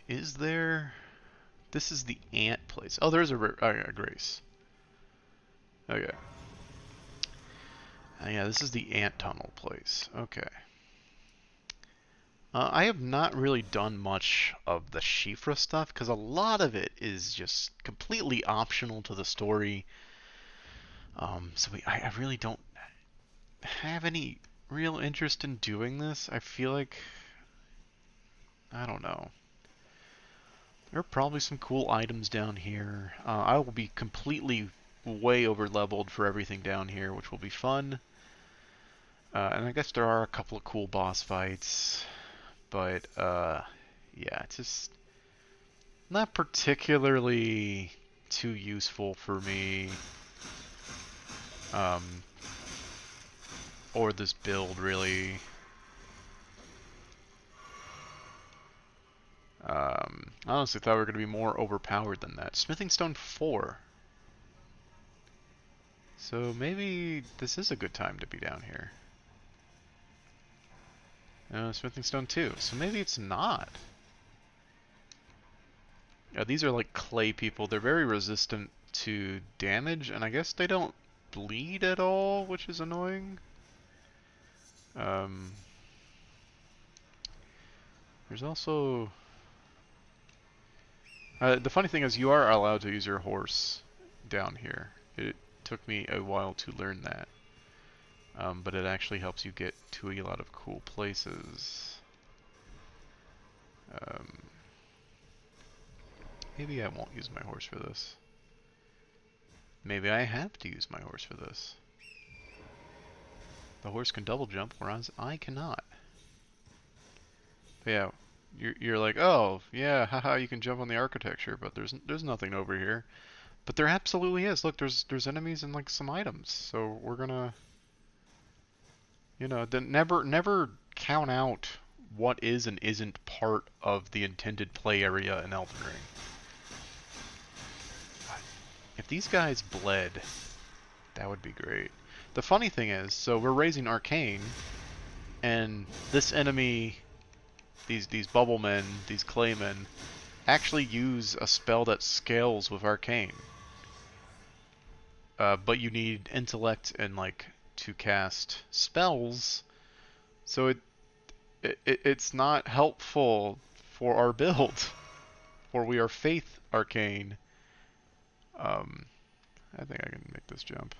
Is there... This is the ant place. Oh, there's a Grace. Okay. Yeah, this is the ant tunnel place. Okay. I have not really done much of the Shifra stuff, because a lot of it is just completely optional to the story. So I really don't have any real interest in doing this. I feel like... I don't know. There are probably some cool items down here. I will be completely way over leveled for everything down here, which will be fun. And I guess there are a couple of cool boss fights, but yeah, it's just not particularly too useful for me. Or this build really. I honestly thought we were going to be more overpowered than that. Smithing Stone 4. So maybe this is a good time to be down here. Smithing Stone 2. So maybe it's not. Yeah, these are like clay people. They're very resistant to damage, and I guess they don't bleed at all, which is annoying. There's also... the funny thing is you are allowed to use your horse down here. It took me a while to learn that. But it actually helps you get to a lot of cool places. Maybe I won't use my horse for this. Maybe I have to use my horse for this. The horse can double jump, whereas I cannot. But yeah, you're like, oh yeah, haha, you can jump on the architecture, but there's nothing over here. But there absolutely is. Look, there's enemies and like some items. So we're gonna You know, never count out what is and isn't part of the intended play area in Elden Ring. If these guys bled, that would be great. The funny thing is, so we're raising Arcane, and this enemy, these bubble men, these claymen, actually use a spell that scales with Arcane. But you need intellect and like to cast spells, so it's not helpful for our build, for we are Faith Arcane. Um, I think I can make this jump.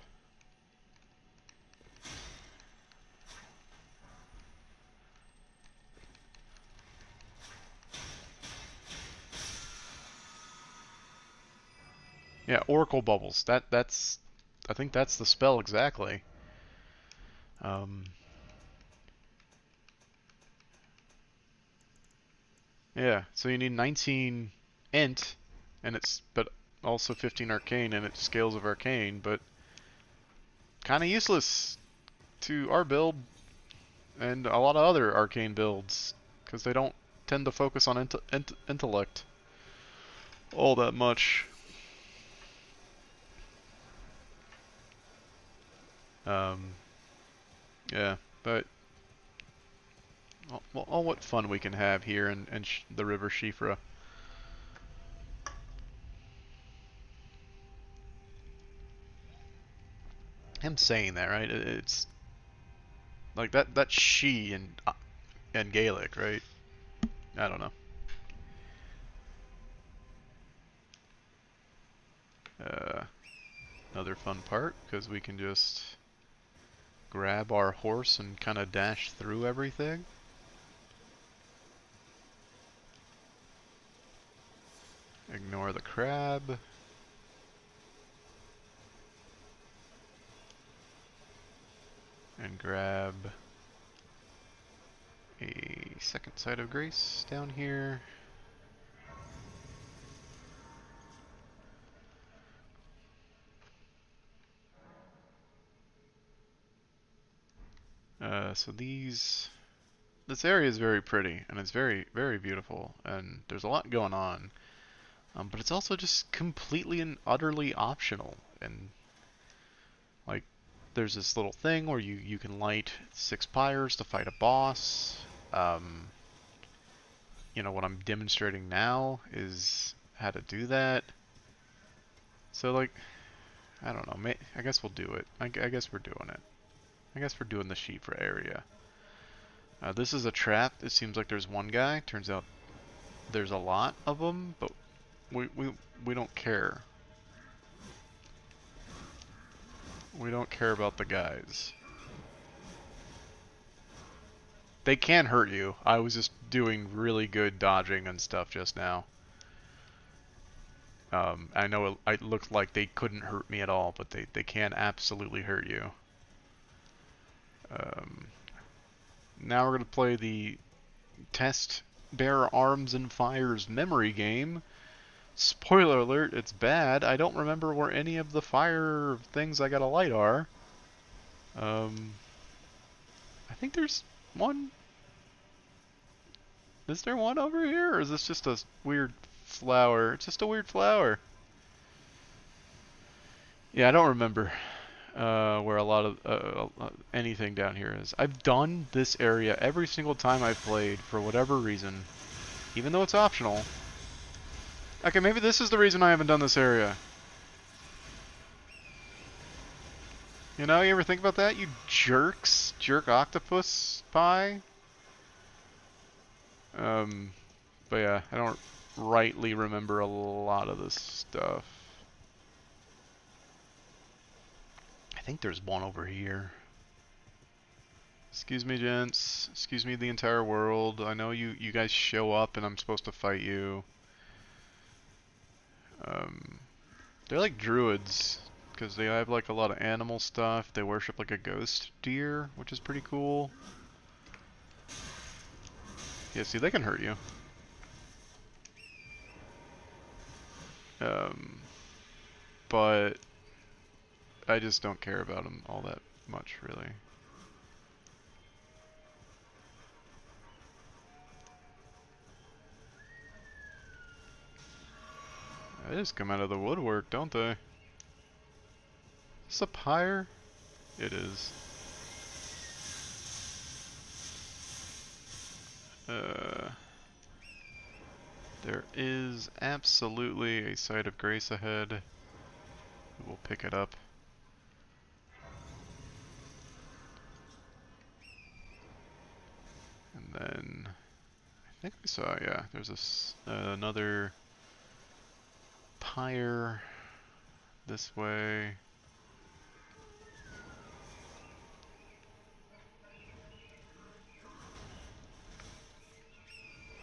Yeah, Oracle Bubbles. That's I think that's the spell exactly. Um, yeah, so you need 19 int, and it's but also 15 arcane, and it scales of arcane, but kind of useless to our build and a lot of other arcane builds because they don't tend to focus on intellect all that much. Um, yeah, but all what fun we can have here in the River Shifra. Him saying that, right? It's like that's she in Gaelic, right? I don't know. Uh, Another fun part because we can just grab our horse and kind of dash through everything. Ignore the crab. And grab a second side of grace down here. So this area is very pretty and it's very, very beautiful and there's a lot going on. But it's also just completely and utterly optional. And like, there's this little thing where you can light 6 pyres to fight a boss. Um, you know, what I'm demonstrating now is how to do that. So like, I don't know, I guess we'll do it. I guess we're doing it. I guess we're doing the Shifra area. This is a trap. It seems like there's one guy. Turns out there's a lot of them, but we, we, we don't care. We don't care about the guys. They can hurt you. I was just doing really good dodging and stuff just now. I know it looked like they couldn't hurt me at all, but they can absolutely hurt you. Now we're going to play the Test Bear Arms and Fire's memory game. Spoiler alert, it's bad. I don't remember where any of the fire things I gotta light are. I think there's one. Is there one over here, or is this just a weird flower? It's just a weird flower. Yeah, I don't remember where a lot of anything down here is. I've done this area every single time I've played for whatever reason, even though it's optional. Okay, maybe this is the reason I haven't done this area. You know, you ever think about that? You jerks. Jerk octopus pie. But yeah, I don't rightly remember a lot of this stuff. I think there's one over here. Excuse me, gents. Excuse me, the entire world. I know you guys show up and I'm supposed to fight you. They're like druids, because they have like a lot of animal stuff. They worship like a ghost deer, which is pretty cool. Yeah, see, they can hurt you. But I just don't care about them all that much, really. They just come out of the woodwork, don't they? Is this a pyre? It is. There is absolutely a site of grace ahead. We'll pick it up. And then I think we saw, yeah, there's another pyre this way.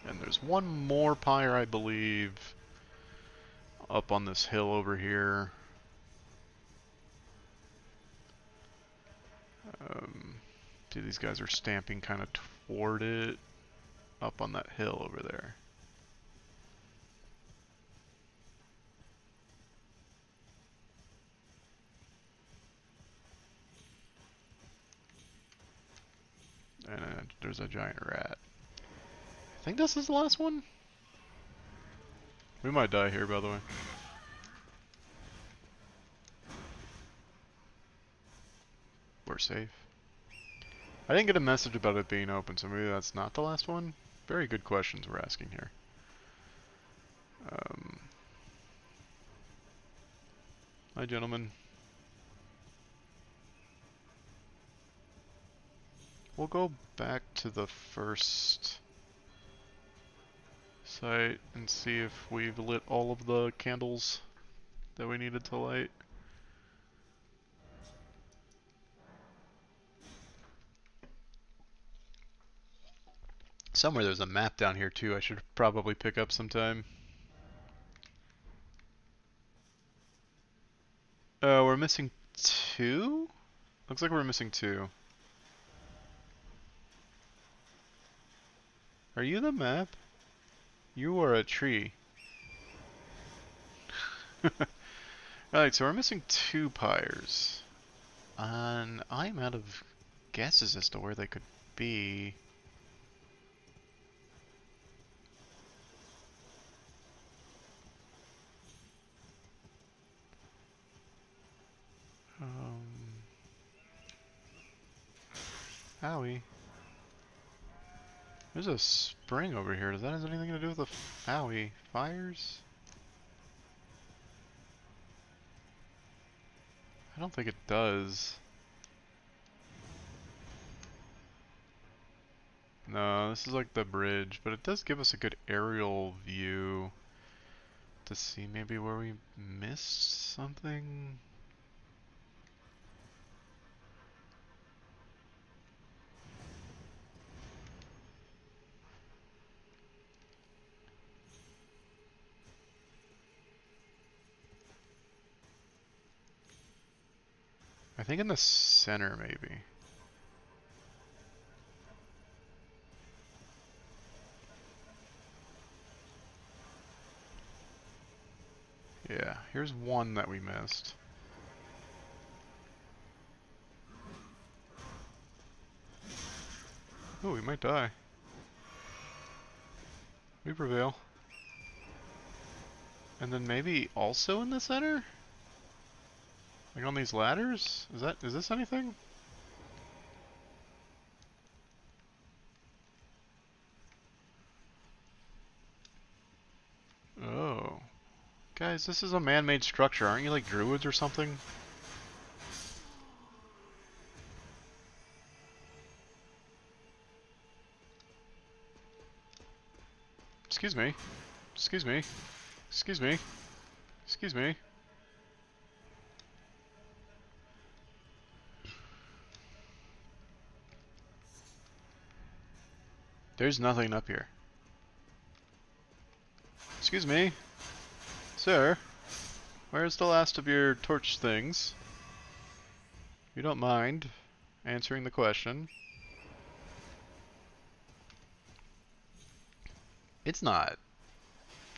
And there's one more pyre, I believe, up on this hill over here. Dude, these guys are stamping kind of toward it, up on that hill over there. And there's a giant rat. I think this is the last one? We might die here, by the way. We're safe. I didn't get a message about it being open, so maybe that's not the last one? Very good questions we're asking here. Hi, gentlemen. We'll go back to the first site and see if we've lit all of the candles that we needed to light. Somewhere there's a map down here too I should probably pick up sometime. We're missing 2? Looks like we're missing 2. Are you the map? You are a tree. Alright, so we're missing 2 pyres. And I'm out of guesses as to where they could be. Howie. There's a spring over here. Does that have anything to do with the Howie fires? I don't think it does. No, this is like the bridge, but it does give us a good aerial view to see maybe where we missed something. I think in the center, maybe. Yeah, here's one that we missed. Oh, we might die. We prevail. And then maybe also in the center? Like on these ladders? Is this anything? Oh. Guys, this is a man-made structure. Aren't you like druids or something? Excuse me. Excuse me. Excuse me. Excuse me. There's nothing up here. Excuse me. Sir, where's the last of your torch things? You don't mind answering the question. It's not.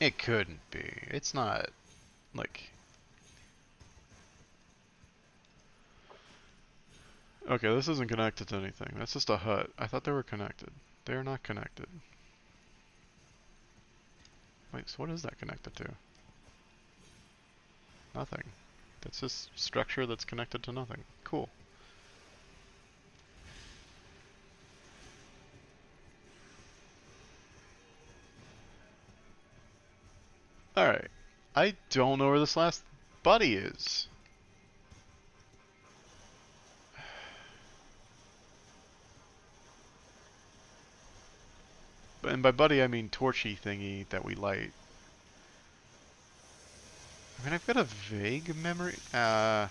It couldn't be. It's not, like... Okay, this isn't connected to anything. That's just a hut. I thought they were connected. They are not connected. Wait, so what is that connected to? Nothing. That's just structure that's connected to nothing. Cool. Alright. I don't know where this last buddy is. And by buddy I mean torchy thingy that we light. I mean, I've got a vague memory. I've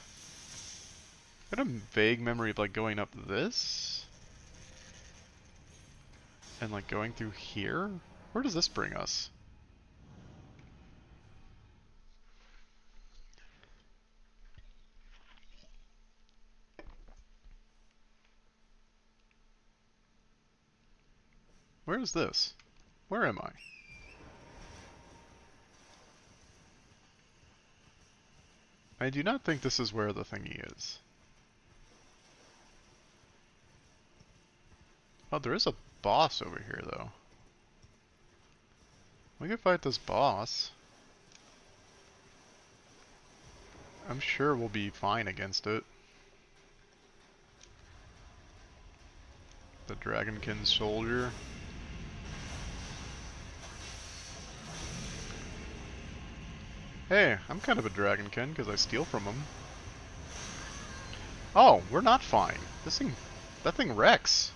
got a vague memory of like going up this and like going through here. Where does this bring us? Where is this? Where am I? I do not think this is where the thingy is. Oh, there is a boss over here, though. We can fight this boss. I'm sure we'll be fine against it. The Dragonkin soldier. Hey, I'm kind of a Dragonkin because I steal from him. Oh, we're not fine. That thing wrecks.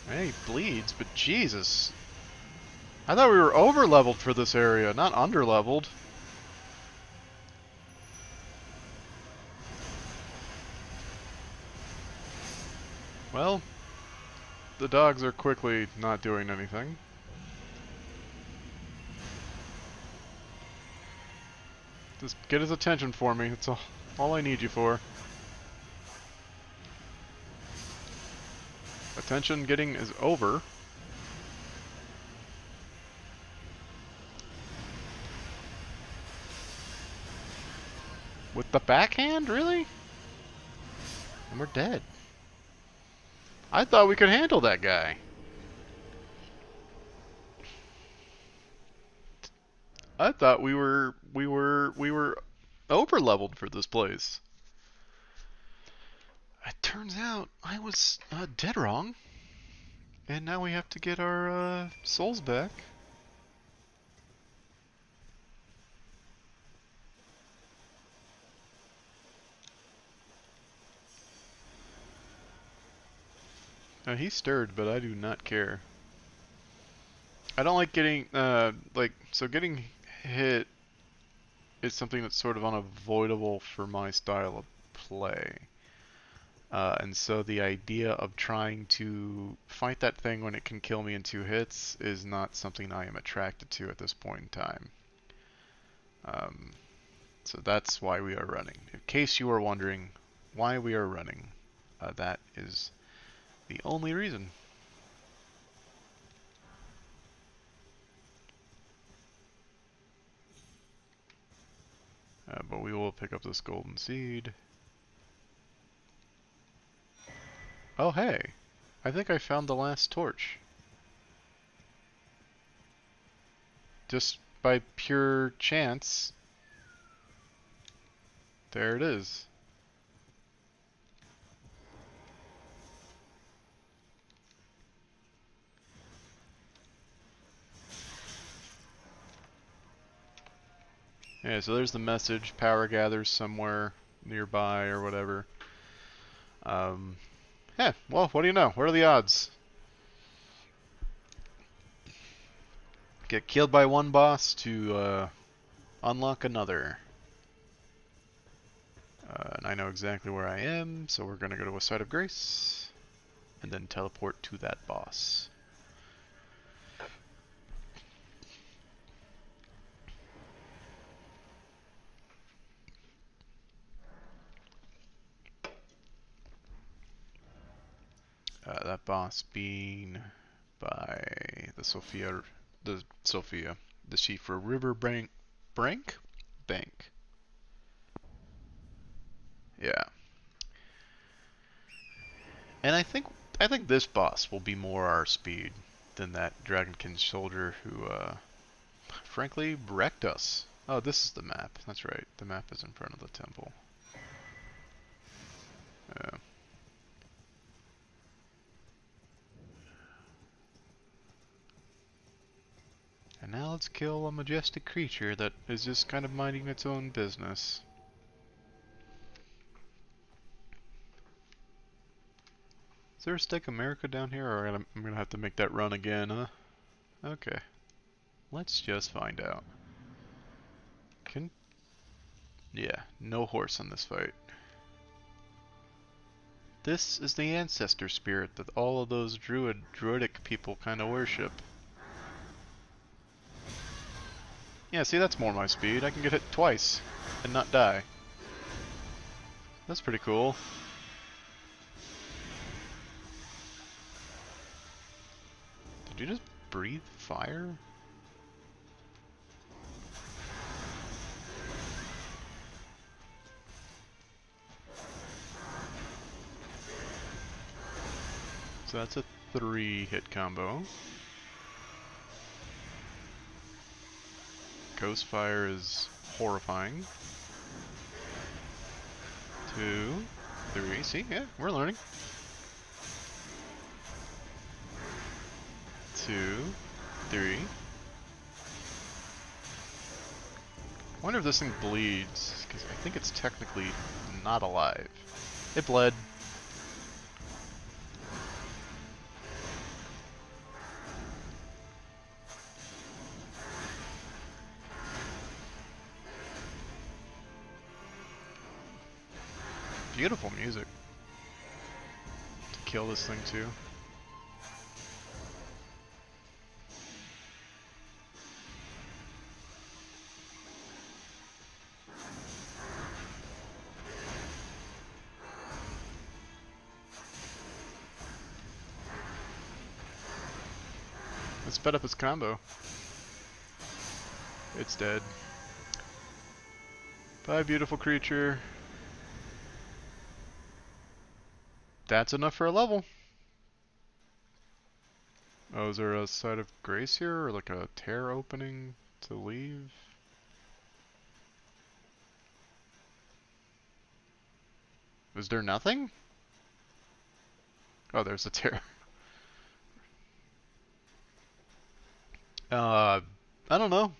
Hey, he bleeds, but Jesus. I thought we were over-leveled for this area, not under-leveled. Well, the dogs are quickly not doing anything. Just get his attention for me. That's all I need you for. Attention getting is over. With the backhand, really? And we're dead. I thought we could handle that guy. I thought we were over leveled for this place. It turns out I was dead wrong. And now we have to get our souls back. Now he's stirred, but I do not care. I don't like getting getting hit is something that's sort of unavoidable for my style of play. And so the idea of trying to fight that thing when it can kill me in 2 hits is not something I am attracted to at this point in time. So that's why we are running. In case you are wondering why we are running, that is the only reason. But we will pick up this golden seed. Oh hey, I think I found the last torch. Just by pure chance, there it is. Yeah, so there's the message, power gathers somewhere nearby or whatever. Yeah, well, what do you know? What are the odds? Get killed by one boss to unlock another. And I know exactly where I am, so we're going to go to a site of grace and then teleport to that boss. That boss being by the the chief for River Bank? Bank. Yeah. And I think this boss will be more our speed than that Dragonkin soldier who, frankly, wrecked us. Oh, this is the map. That's right. The map is in front of the temple. Yeah. And now let's kill a majestic creature that is just kind of minding its own business. Is there a Stake America down here, or I'm gonna have to make that run again, huh? Okay. Let's just find out. Yeah, no horse in this fight. This is the ancestor spirit that all of those druidic people kind of worship. Yeah, see, that's more my speed. I can get hit twice and not die. That's pretty cool. Did you just breathe fire? So that's a 3-hit combo. Ghost Fire is horrifying. 2, 3. See, yeah, we're learning. 2, 3. I wonder if this thing bleeds, because I think it's technically not alive. It bled. Beautiful music to kill this thing too. Let's sped up its combo. It's dead. Bye, beautiful creature. That's enough for a level. Oh, is there a side of grace here, or like a tear opening to leave? Is there nothing? Oh, there's a tear. I don't know.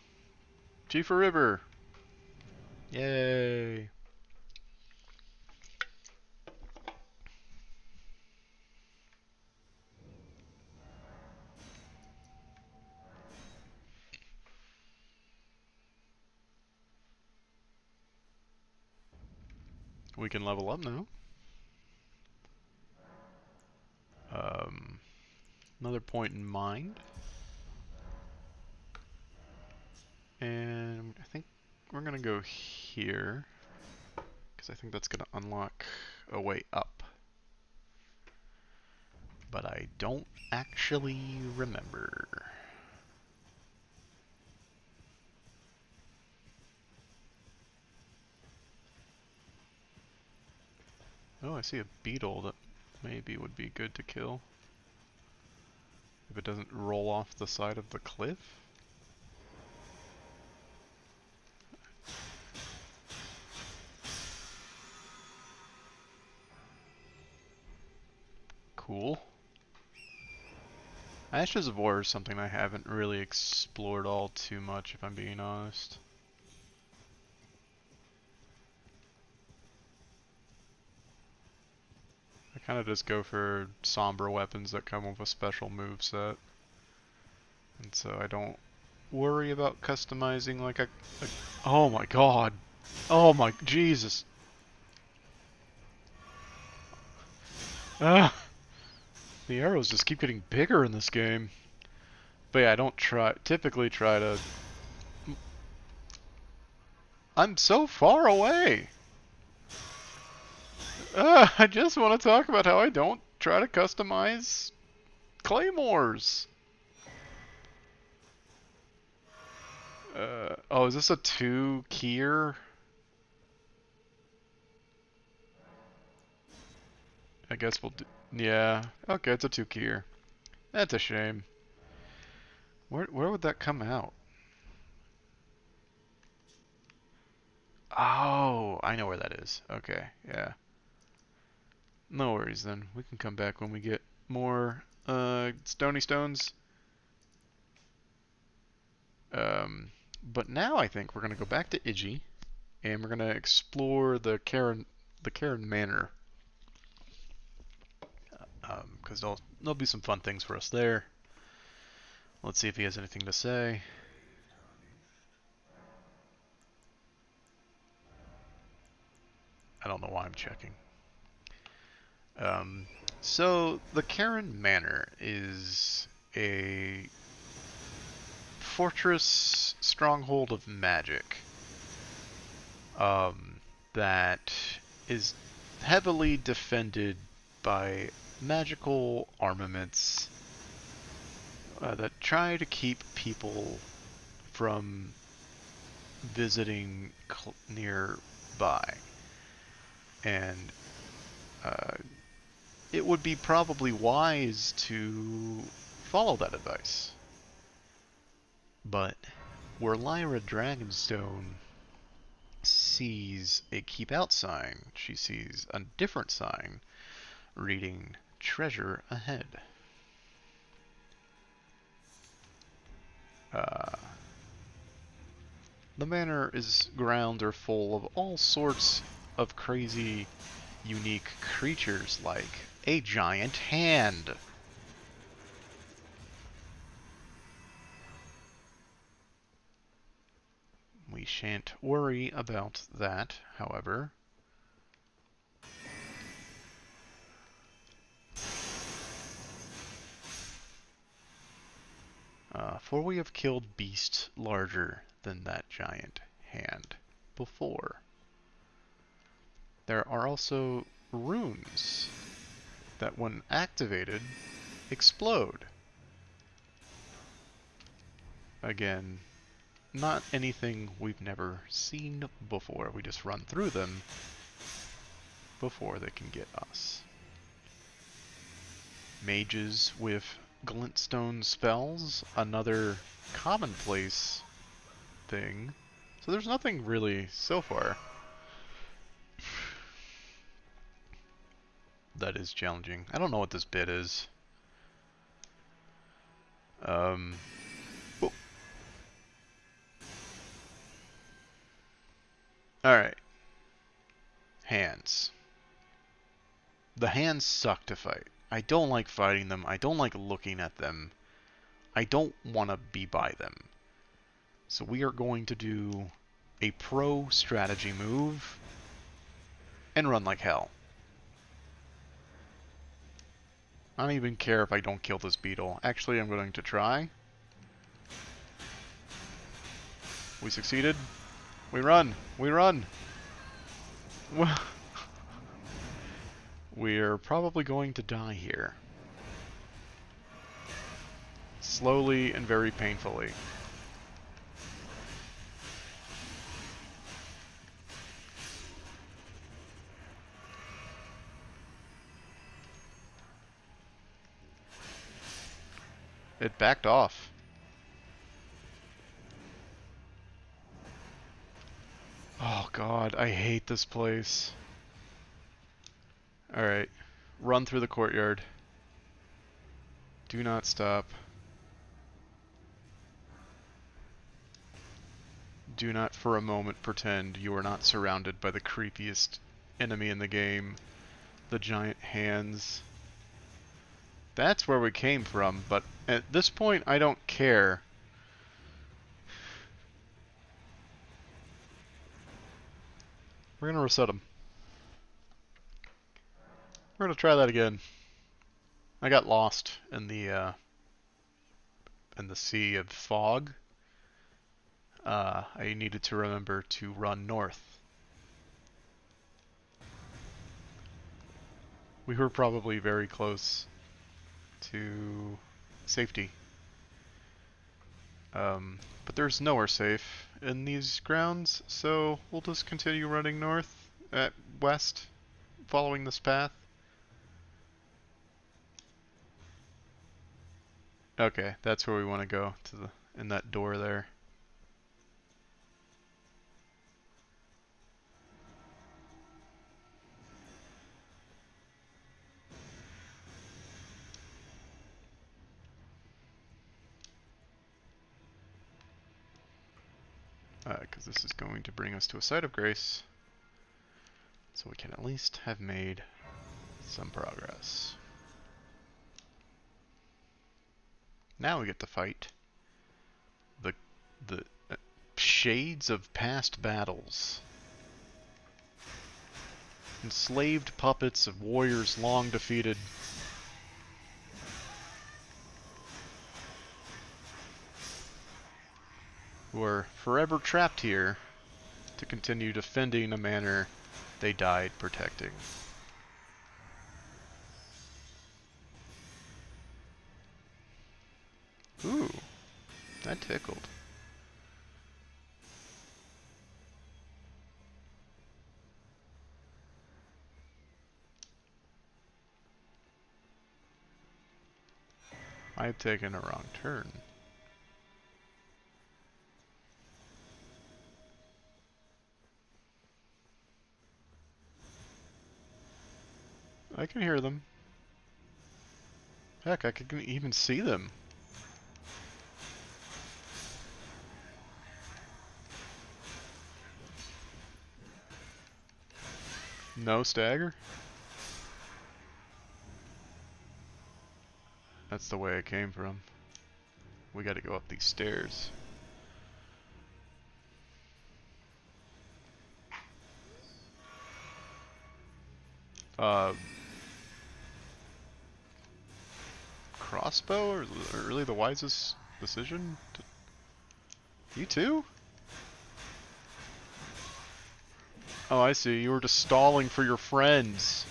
G for River. Yay. We can level up now. Um, Another point in mind. And I think we're gonna go here, because I think that's gonna unlock a way up. But I don't actually remember. Oh, I see a beetle that maybe would be good to kill. If it doesn't roll off the side of the cliff? Cool. Ashes of War is something I haven't really explored all too much, if I'm being honest. I kind of just go for somber weapons that come with a special move set. And so I don't worry about customizing like a oh my god. Oh my Jesus. Ah, the arrows just keep getting bigger in this game. But yeah, I don't typically try to. I'm so far away. I just want to talk about how I don't try to customize claymores. Oh, is this a 2-keyer? I guess we'll do... Yeah, okay, it's a 2-keyer. That's a shame. Where would that come out? Oh, I know where that is. Okay, yeah. No worries then. We can come back when we get more stony stones. But now I think we're gonna go back to Iji, and we're gonna explore the Karen Manor, because there'll be some fun things for us there. Let's see if he has anything to say. I don't know why I'm checking. Um, so the Karen Manor is a fortress stronghold of magic, um, that is heavily defended by magical armaments that try to keep people from visiting nearby. And uh, it would be probably wise to follow that advice. But where Lyra Dragonstone sees a keep out sign, she sees a different sign reading treasure ahead. Uh, the manor is grounds are full of all sorts of crazy, unique creatures like a giant hand. We shan't worry about that, however. For we have killed beasts larger than that giant hand before. There are also runes that, when activated, explode. Again, not anything we've never seen before. We just run through them before they can get us. Mages with glintstone spells, another commonplace thing. So there's nothing really so far that is challenging. I don't know what this bit is. Oh. Alright. Hands. The hands suck to fight. I don't like fighting them. I don't like looking at them. I don't want to be by them. So we are going to do a pro strategy move and run like hell. I don't even care if I don't kill this beetle. Actually, I'm going to try. We succeeded. We run. We run. We're probably going to die here. Slowly and very painfully. It backed off. Oh god, I hate this place. Alright. Run through the courtyard. Do not stop. Do not for a moment pretend you are not surrounded by the creepiest enemy in the game. The giant hands. That's where we came from, but at this point I don't care. We're gonna reset them. We're gonna try that again. I got lost in the sea of fog. I needed to remember to run north. We were probably very close to safety. But there's nowhere safe in these grounds, so we'll just continue running north, west, following this path. Okay, that's where we want to go, to the in that door there. Because this is going to bring us to a site of grace, so we can at least have made some progress. Now we get to fight the the shades of past battles. Enslaved puppets of warriors long defeated. Who are forever trapped here to continue defending a manor they died protecting. Ooh, that tickled. I've taken a wrong turn. I can hear them. Heck, I can even see them. No stagger? That's the way it came from. We gotta go up these stairs. Crossbow? Or really the wisest decision? You too? Oh, I see. You were just stalling for your friends.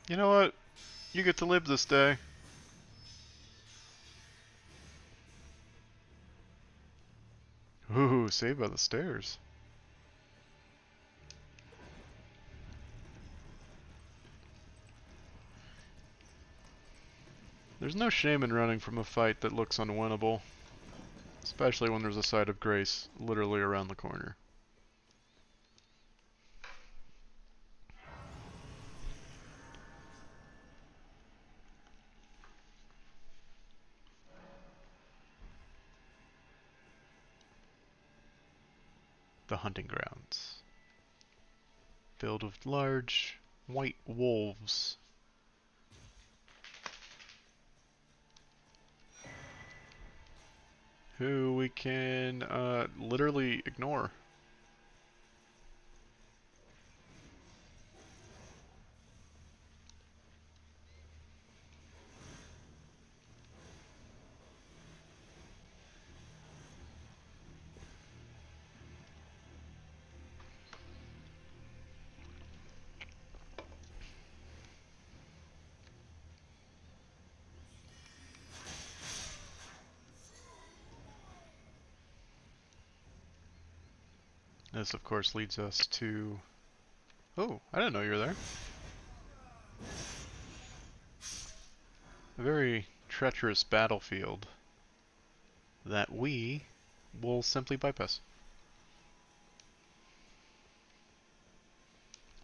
You know what? You get to live this day. Ooh, saved by the stairs. There's no shame in running from a fight that looks unwinnable. Especially when there's a site of grace literally around the corner. The hunting grounds. Filled with large white wolves. Who we can literally ignore. This, of course, leads us to... Oh, I didn't know you were there. A very treacherous battlefield that we will simply bypass.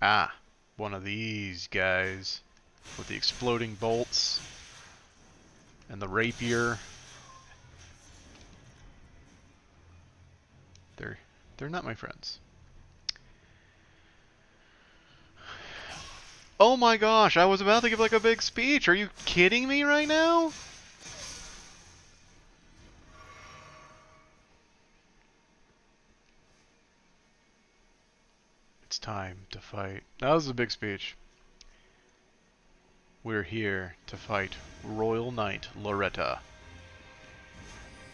Ah, one of these guys with the exploding bolts and the rapier. They're not my friends. Oh my gosh, I was about to give like a big speech. Are you kidding me right now? It's time to fight. That was a big speech. We're here to fight Royal Knight Loretta.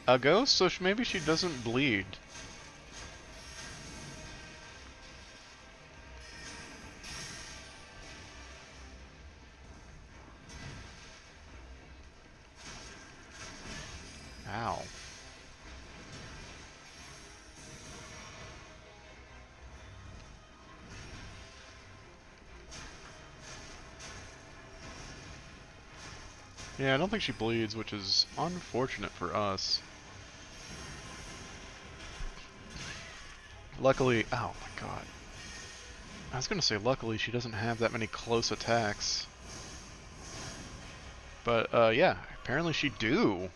A ghost? So maybe she doesn't bleed. Ow. Yeah, I don't think she bleeds, which is unfortunate for us. Luckily, oh my god. I was gonna say luckily she doesn't have that many close attacks. But, yeah, apparently she do.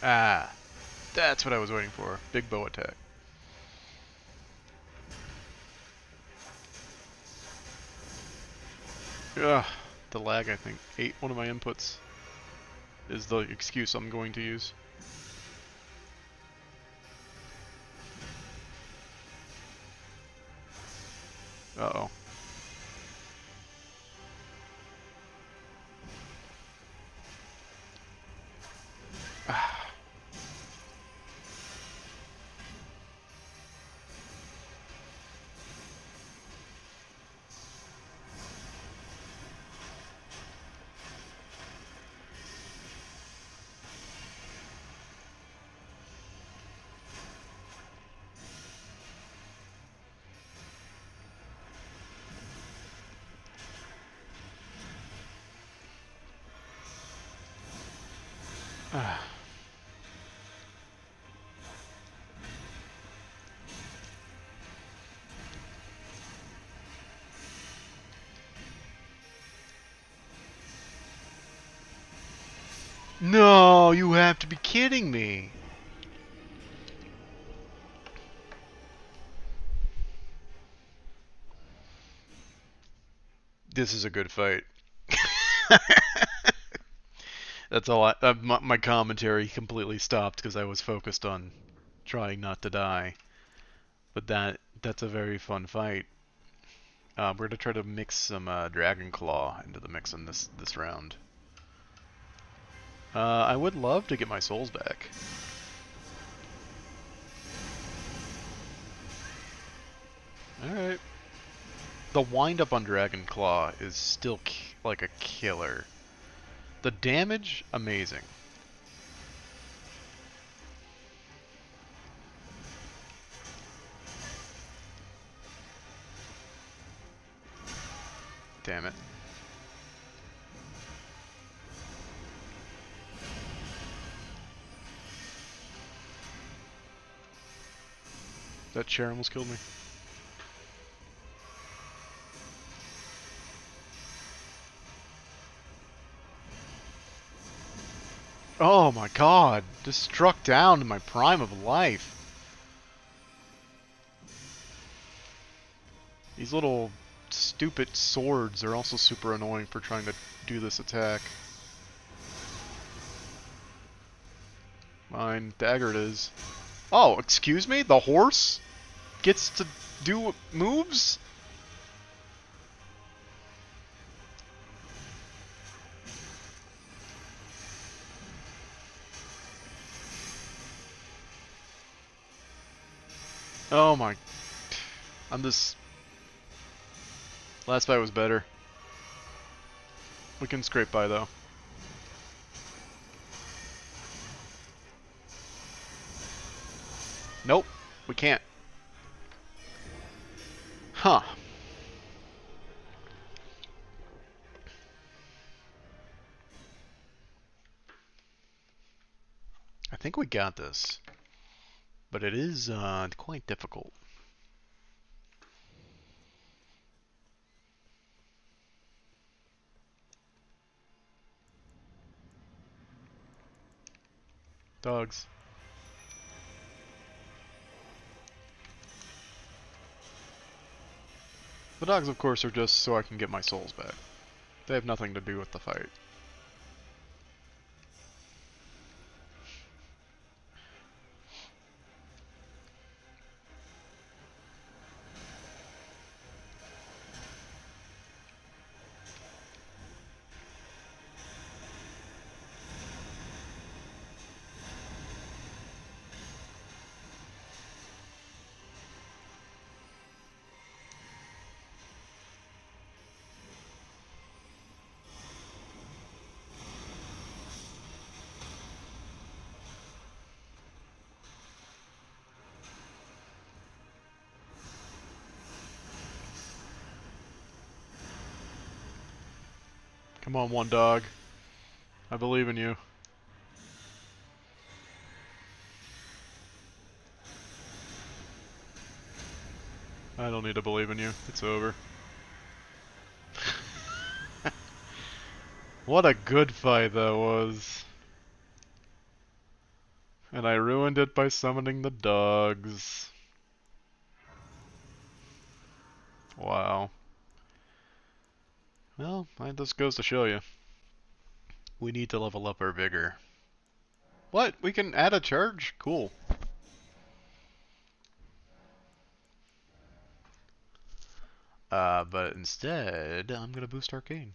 Ah, that's what I was waiting for. Big bow attack. Ugh, the lag, I think, ate one of my inputs. Is the excuse I'm going to use. Uh-oh. Ah. Ah. No, you have to be kidding me. This is a good fight. That's all my commentary completely stopped because I was focused on trying not to die. But that's a very fun fight. We're gonna try to mix some Dragon Claw into the mix in this round. I would love to get my souls back. Alright. The wind up on Dragon Claw is still like a killer. The damage, amazing. Damn it. That chair almost killed me. Oh my god. Just struck down in my prime of life. These little stupid swords are also super annoying for trying to do this attack. Mine, dagger it is. Oh, excuse me? The horse gets to do moves? Oh my... I'm just... Last fight was better. We can scrape by though. Nope, we can't. Huh. I think we got this. But it is quite difficult. Dogs. The dogs, of course, are just so I can get my souls back. They have nothing to do with the fight. Come on, one dog. I believe in you. I don't need to believe in you. It's over. What a good fight that was. And I ruined it by summoning the dogs. Wow. Well, that just goes to show you. We need to level up our vigor. What? We can add a charge? Cool. But instead, I'm gonna boost Arcane.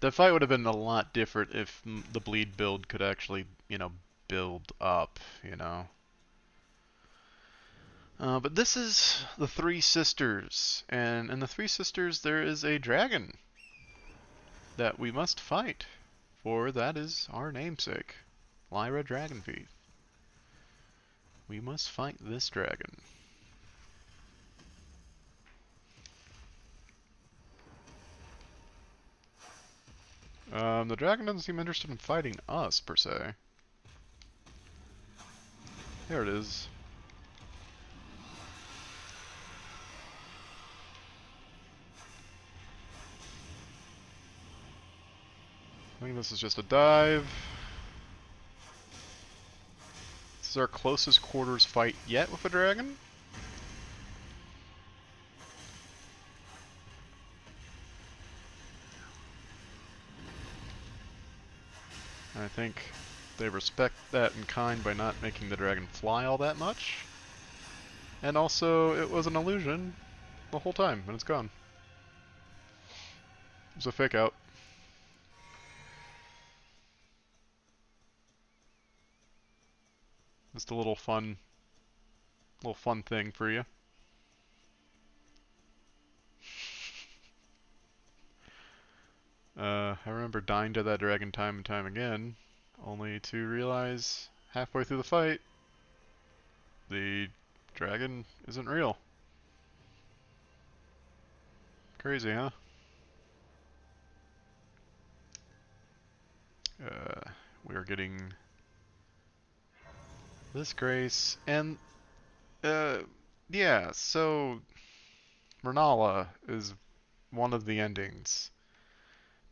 The fight would have been a lot different if the bleed build could actually, build up. But this is the Three Sisters, and in the Three Sisters there is a dragon that we must fight, for that is our namesake, Lyra Dragonfeet. We must fight this dragon. The dragon doesn't seem interested in fighting us, per se. There it is. I think this is just a dive. This is our closest quarters fight yet with a dragon. I think they respect that in kind by not making the dragon fly all that much. And also, it was an illusion the whole time, and it's gone. It was a fake out. Just a little fun thing for you. I remember dying to that dragon time and time again, only to realize halfway through the fight, the dragon isn't real. Crazy, huh? We are getting this grace, and uh, yeah. So Renala is one of the endings.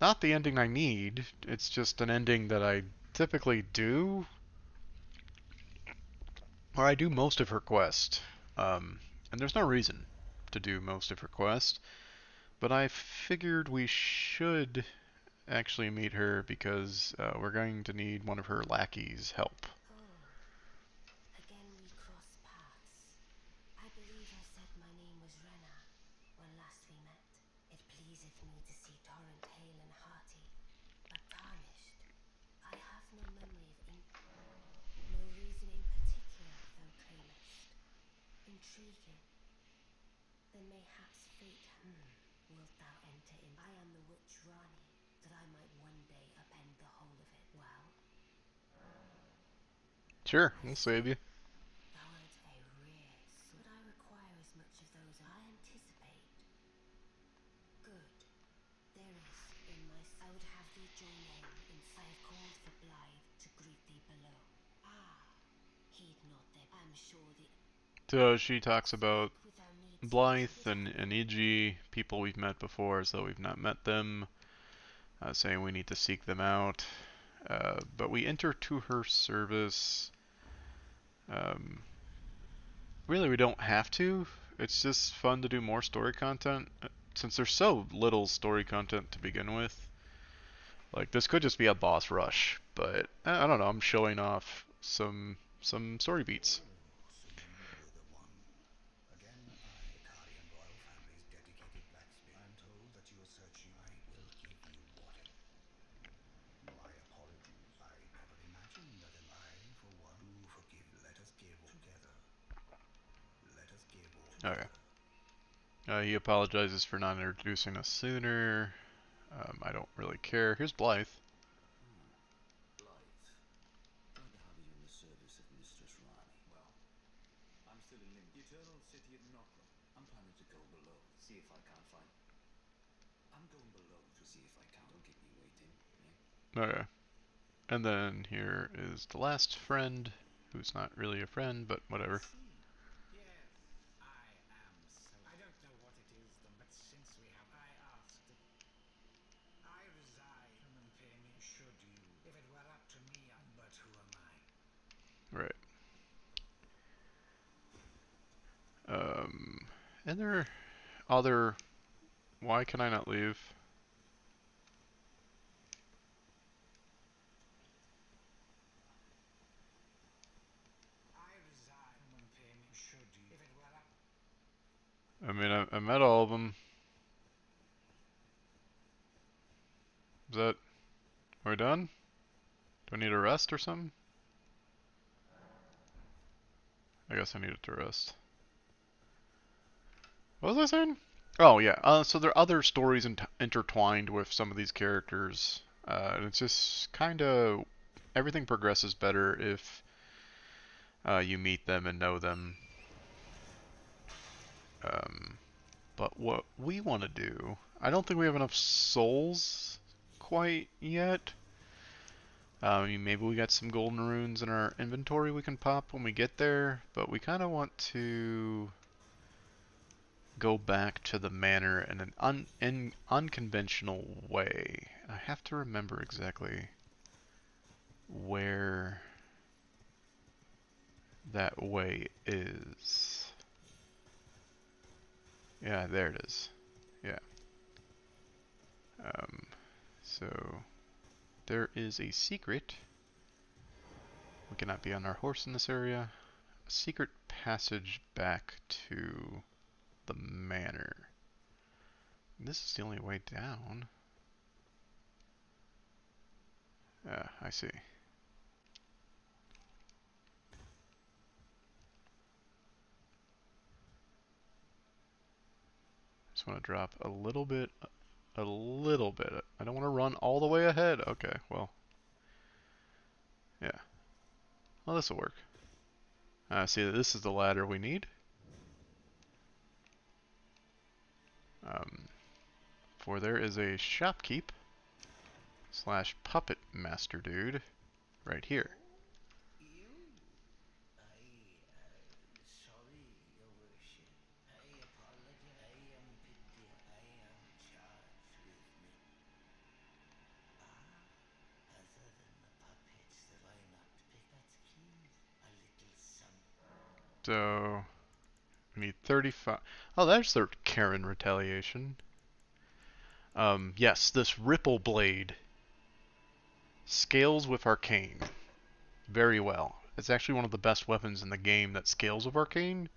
Not the ending I need. It's just an ending that I typically do, or I do most of her quest. And there's no reason to do most of her quest, but I figured we should actually meet her because we're going to need one of her lackeys' help. Oh, again we cross paths. I believe I said my name was Rena when last we met. It pleaseth me to see Torrent hale and hearty, but tarnished. I have no memory of no reason in particular thou claimest. Intriguing. Then mayhaps fate, wilt thou enter in? I am the witch Rani, that I might one day upend the whole of it. Well, Sure, I we'll see. save you. Thou art a rare. Would I require as much of those I anticipate? Good. There is in my. I would have thee join him in. I have called for Blythe to greet thee below. Ah, heed not them. I'm sure the. So she talks about Speak without need. Blythe and Iji, people we've met before, so we've not met them, saying we need to seek them out. But we enter to her service. Um, Really, we don't have to. It's just fun to do more story content. Since there's so little story content to begin with. Like, this could just be a boss rush, but I don't know, I'm showing off some story beats. Oh, so you were the one. Again, I, Lucarian royal family's dedicated blacksmith. I'm told that you are searching. I will give you what. My apologies. I never imagined that I, for one, do forgive. Let us give all together. Let us give all Okay. together. He apologizes for not introducing us sooner. I don't really care. Here's Blythe. Blythe. Glad to have you in the service of Mistress Rani. Well, I'm still in Lim, the eternal city of Nokron. I'm planning to go below, see if I can't find. I'm going below to see if I can. Don't keep me waiting, eh? Okay. And then here is the last friend, who's not really a friend, but whatever. Yes, I am so. I don't know what it is, but since we have, I asked. I resign and pay me. Should you? If it were up to me, but who am I? Right. And there are other. Why can I not leave? I resign and pay me. Should you? If it were up. I mean, I met all of them. Is that. Are we done? Do I need a rest or something? I guess I needed to rest. What was I saying? Oh yeah. So there are other stories intertwined with some of these characters, and it's just kind of everything progresses better if you meet them and know them. Um, but what we want to do, I don't think we have enough souls quite yet. I mean, maybe we got some golden runes in our inventory we can pop when we get there, but we kind of want to go back to the manor in an unconventional way. I have to remember exactly where that way is. Yeah, there it is. Yeah. Um, so there is a secret. We cannot be on our horse in this area. A secret passage back to the manor. This is the only way down. I see. Just want to drop a little bit. A little bit. I don't want to run all the way ahead. Okay, well. Yeah. Well, this will work. See, this is the ladder we need. Um, for there is a shopkeep slash puppet master dude right here. You? Sorry, Your Worship. I apologize. I am pity. I am charged with me. Other than the puppets that I not pick, but please, a little something. So, we need 35. Oh, there's the Karen retaliation. Yes, this Ripple Blade scales with Arcane very well. It's actually one of the best weapons in the game that scales with Arcane.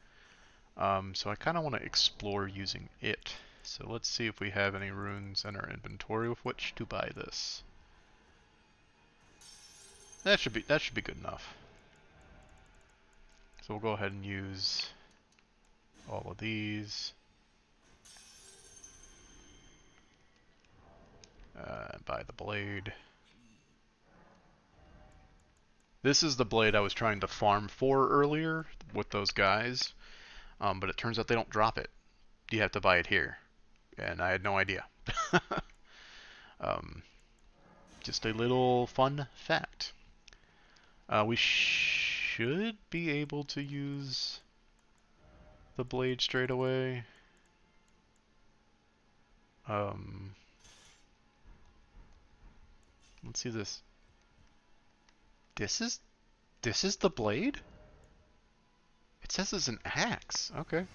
So I kind of want to explore using it. So let's see if we have any runes in our inventory with which to buy this. That should be good enough. So we'll go ahead and use all of these. Buy the blade. This is the blade I was trying to farm for earlier with those guys, but it turns out they don't drop it. You have to buy it here, and I had no idea. um, just a little fun fact. We should be able to use the blade straight away. Um, let's see this. This is this is the blade? It says it's an axe. Okay.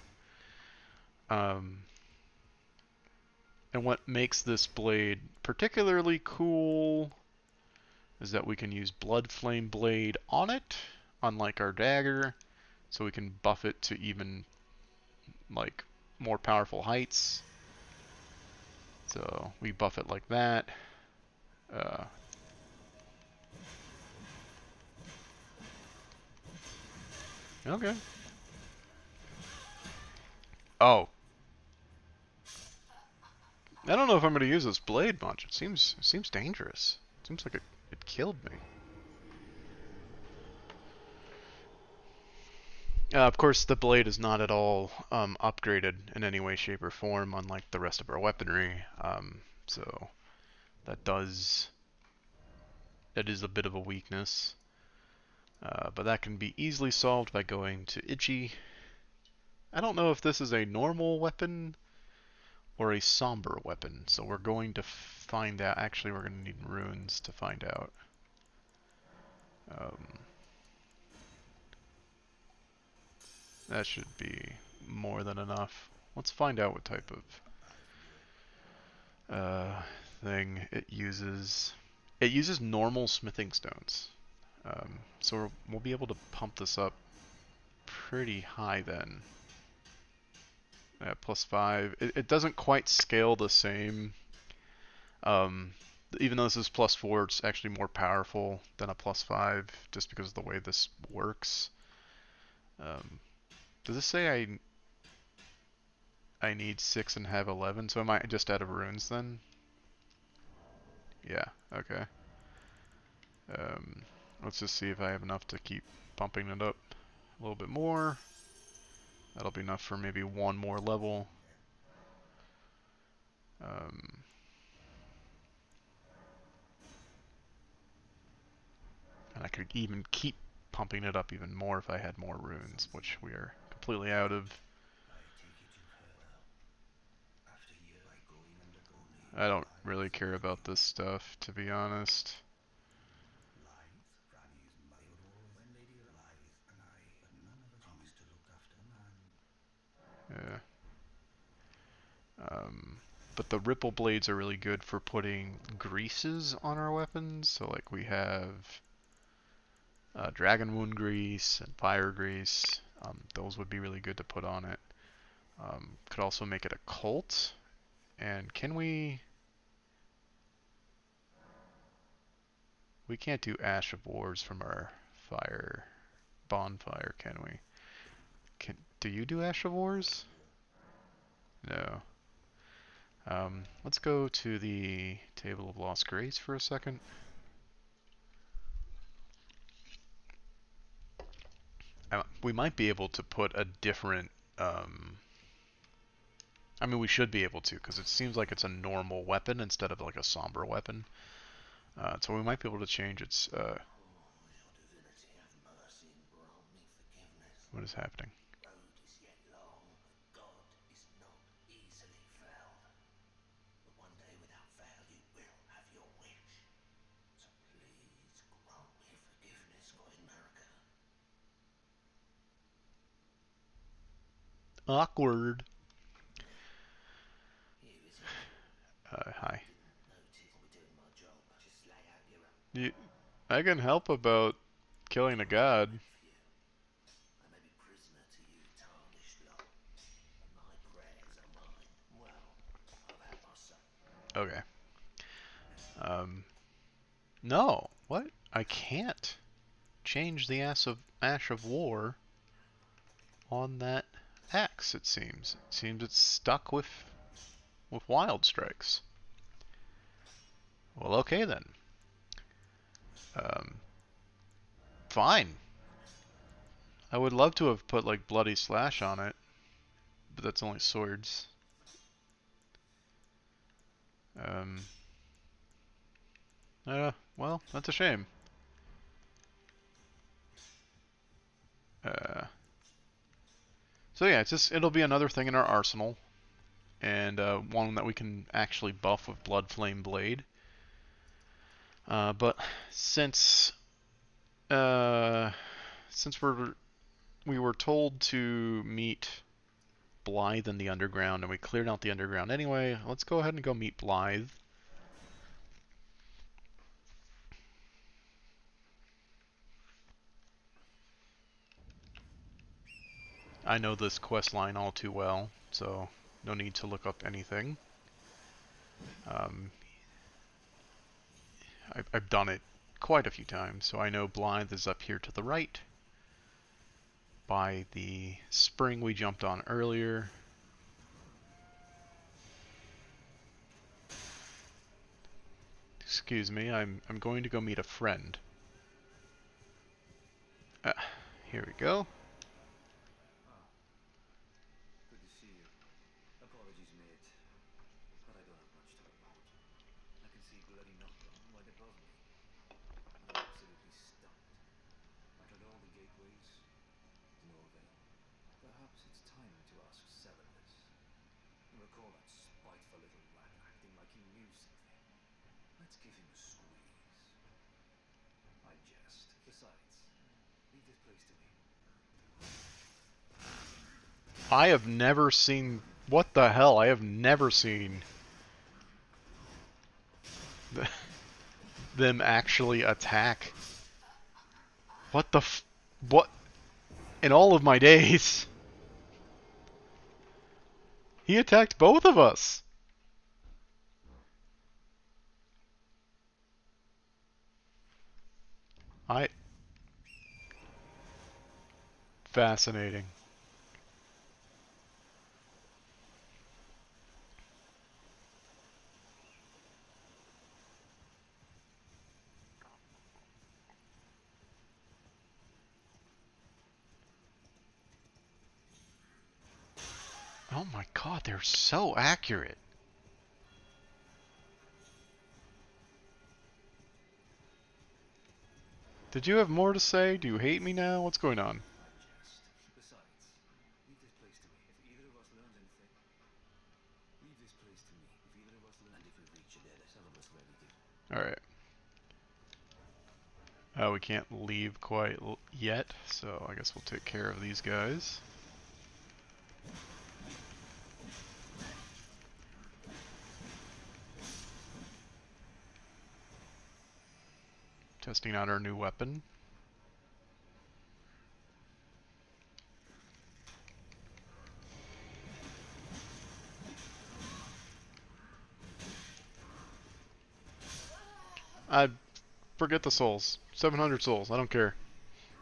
Um, and what makes this blade particularly cool is that we can use Blood Flame Blade on it, unlike our dagger, so we can buff it to even like more powerful heights. So we buff it like that. Uh, okay. Oh, I don't know if I'm going to use this blade much. It seems dangerous. It seems like it, killed me. Of course, the blade is not at all upgraded in any way, shape, or form, unlike the rest of our weaponry. So that does that is a bit of a weakness, but that can be easily solved by going to Itchy. I don't know if this is a normal weapon or a somber weapon, so we're going to find out. Actually, we're going to need runes to find out. Um, that should be more than enough. Let's find out what type of thing it uses. It uses normal smithing stones. So we'll be able to pump this up pretty high then. +5. It doesn't quite scale the same. Um, Even though this is +4, it's actually more powerful than a +5 just because of the way this works. Um, does this say I need 6 and have 11? So am I just out of runes then? Yeah, okay. Um, let's just see if I have enough to keep pumping it up a little bit more. That'll be enough for maybe one more level. Um, and I could even keep pumping it up even more if I had more runes, which we are completely out of. I don't really care about this stuff, to be honest. Yeah. Um, but the ripple blades are really good for putting greases on our weapons. So like we have dragon wound grease and fire grease. Those would be really good to put on it. Could also make it a cult. And can we... We can't do Ash of Wars from our fire bonfire, can we? Do you do Ash of Wars? No. Let's go to the Table of Lost Grace for a second. We might be able to put a different... I mean, we should be able to, because it seems like it's a normal weapon instead of like a somber weapon. So we might be able to change its... What is happening? Awkward. Hi. You, I can help about killing a god. Okay. Um, no. What? I can't change the Ash of War on that axe, it seems. It seems it's stuck with wild strikes. Well, okay then. Um, fine. I would love to have put like Bloody Slash on it, but that's only swords. Um, well, that's a shame. Uh, so yeah, it'll be another thing in our arsenal, and one that we can actually buff with Blood Flame Blade. But since uh, since we were told to meet Blythe in the underground, and we cleared out the underground anyway, let's go ahead and go meet Blythe. I know this quest line all too well, so no need to look up anything. Um, I've done it quite a few times, so I know Blythe is up here to the right by the spring we jumped on earlier. Excuse me, I'm going to go meet a friend. Here we go. Apologies, mate, but I don't have much to report. I can see bloody Knockron right above me, and I'm absolutely stumped. I tried all the gateways, to no avail. Perhaps it's time to ask Celadus. You recall that spiteful little rat acting like he knew something. Let's give him a squeeze. I jest. Besides, leave this place to me. I have never seen... What the hell? I have never seen them actually attack. What the f... What? In all of my days, he attacked both of us. I... Fascinating. Oh my god, they're so accurate. Did you have more to say? Do you hate me now? What's going on? I jest. Besides, leave this place to me. If either of us learns anything, leave this place to me. If either of us learns, and if we reach it, some of us ready to. Alright. We can't leave quite yet, so I guess we'll take care of these guys. Testing out our new weapon. I forget the souls. 700 souls. I don't care.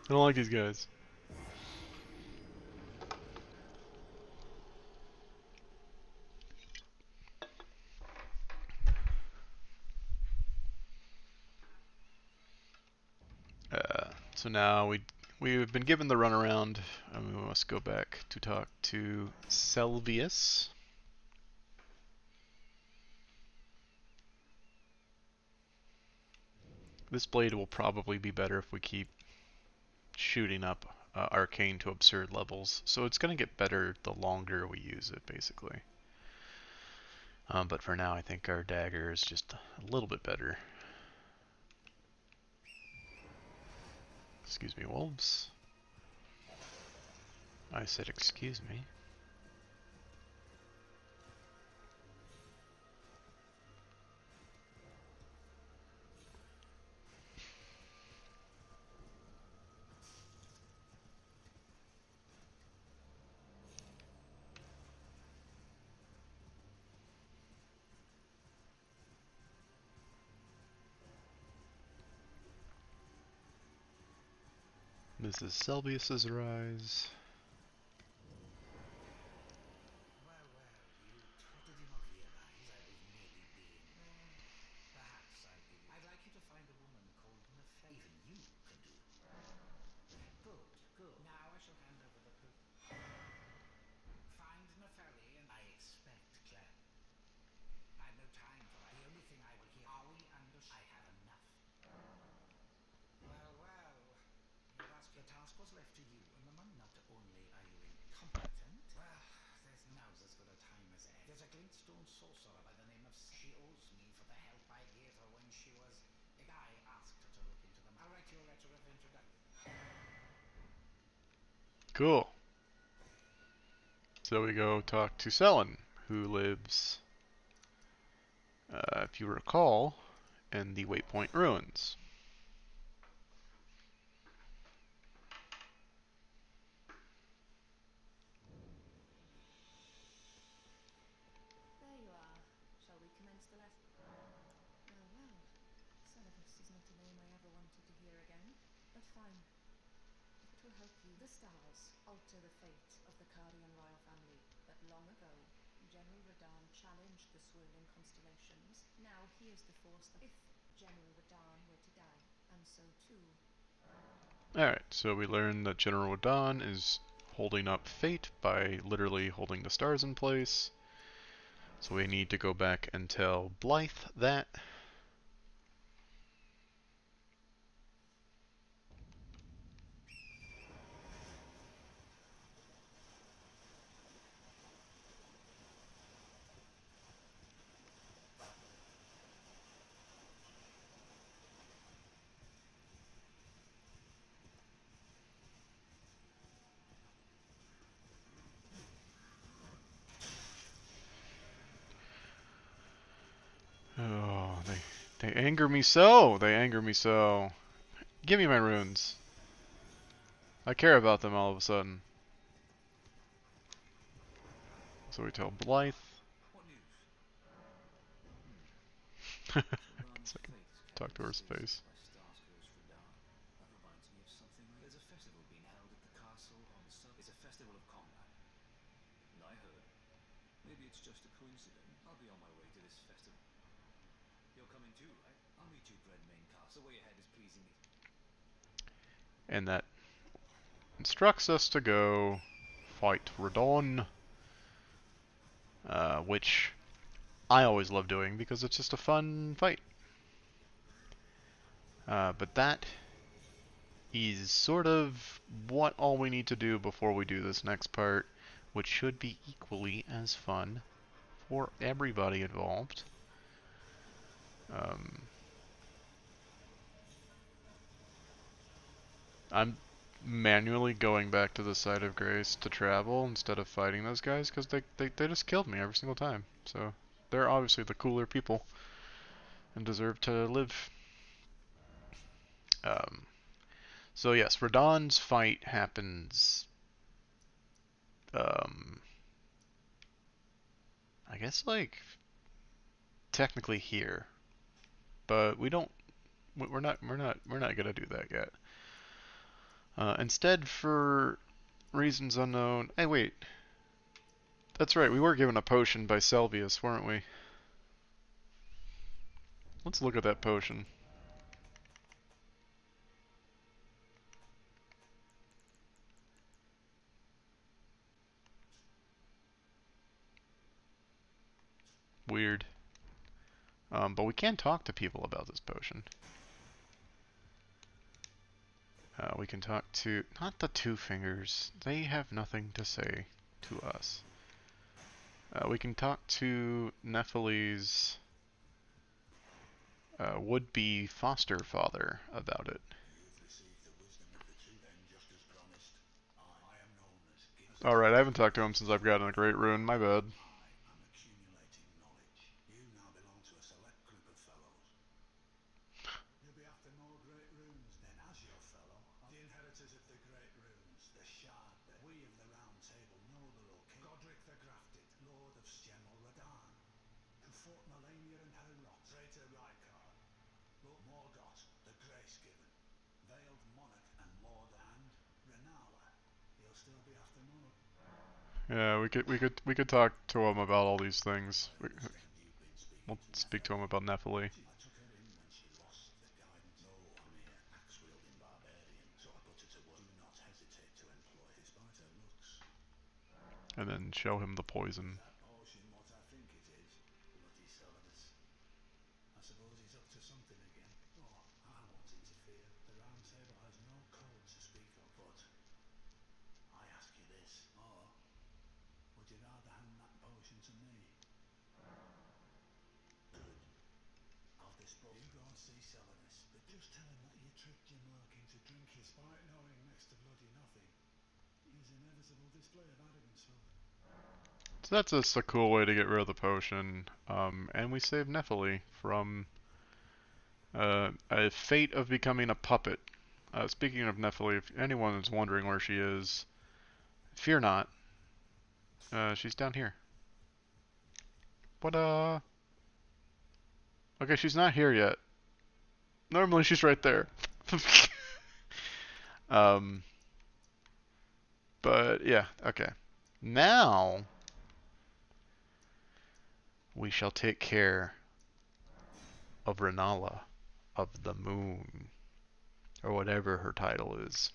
I don't like these guys. So now we've been given the runaround, and we must go back to talk to Selvius. This blade will probably be better if we keep shooting up arcane to absurd levels. So it's going to get better the longer we use it, basically. But for now, I think our dagger is just a little bit better. Excuse me, wolves. I said excuse me. This is Selvius's rise. Well, you did you not realize I was merely being... perhaps I'll give you... I'd like you to find a woman called Nefer. Even you can do. Good. Now I shall hand over the proof. Find Neferi and I expect Clem. I've no time for that. The only thing I will hear... Are we under... I have enough. Well. The task was left to you and the money. Not only are you incompetent... Well, there's now's as good a time as ever. There's a glintstone sorcerer by the name of... She owes me for the help I gave her when she was... I asked her to look into them. I'll write you a letter of introduction. Cool. So we go talk to Selen, who lives, if you recall, in the Waypoint Ruins. There you are. Shall we commence the lesson? Well. Celadus is not a name I ever wanted to hear again, but fine. If it will help you, the stars alter the fate of the Carian royal family. But long ago, General Radahn challenged the swirling constellations. Now here's the force that if General Radahn were to die, and so too... Alright, so we learn that General Radahn is holding up fate by literally holding the stars in place. So we need to go back and tell Blythe that. Oh, they anger me so. They anger me so. Give me my runes. I care about them all of a sudden. So we tell Blythe. What news? Guess Radahn's I can fate is talk kept to her mysterious space. by Starscourge Radahn. That reminds me of something. There's a festival being held at the castle on the sun. It's a festival of combat. And I heard. Maybe it's just a coincidence. I'll be on my way to this festival. You're coming too, right? I'll meet you at Redmane Castle. The way ahead is pleasing me. And that instructs us to go fight Radahn, which I always love doing because it's just a fun fight. But that is sort of what all we need to do before we do this next part, which should be equally as fun for everybody involved. I'm manually going back to the site of grace to travel instead of fighting those guys because they just killed me every single time. So they're obviously the cooler people and deserve to live. Um, so yes, Radahn's fight happens. Um, I guess like technically here, but we don't. We're not gonna do that yet. Instead, for reasons unknown. Hey, wait. That's right. We were given a potion by Selvius, weren't we? Let's look at that potion. Weird. But we can talk to people about this potion. We can talk to... Not the Two Fingers. They have nothing to say to us. We can talk to Nephili's would-be foster father about it. Alright, I haven't talked to him since I've gotten a Great Rune. My bad. Yeah, we could talk to him about all these things. We'll speak to him about Nephili. And then show him the poison. So that's just a cool way to get rid of the potion. And we save Nephili from a fate of becoming a puppet. Speaking of Nephili, if anyone is wondering where she is, fear not. She's down here. What Okay, she's not here yet. Normally she's right there. um, but yeah, okay. Now we shall take care of Renala of the Moon, or whatever her title is,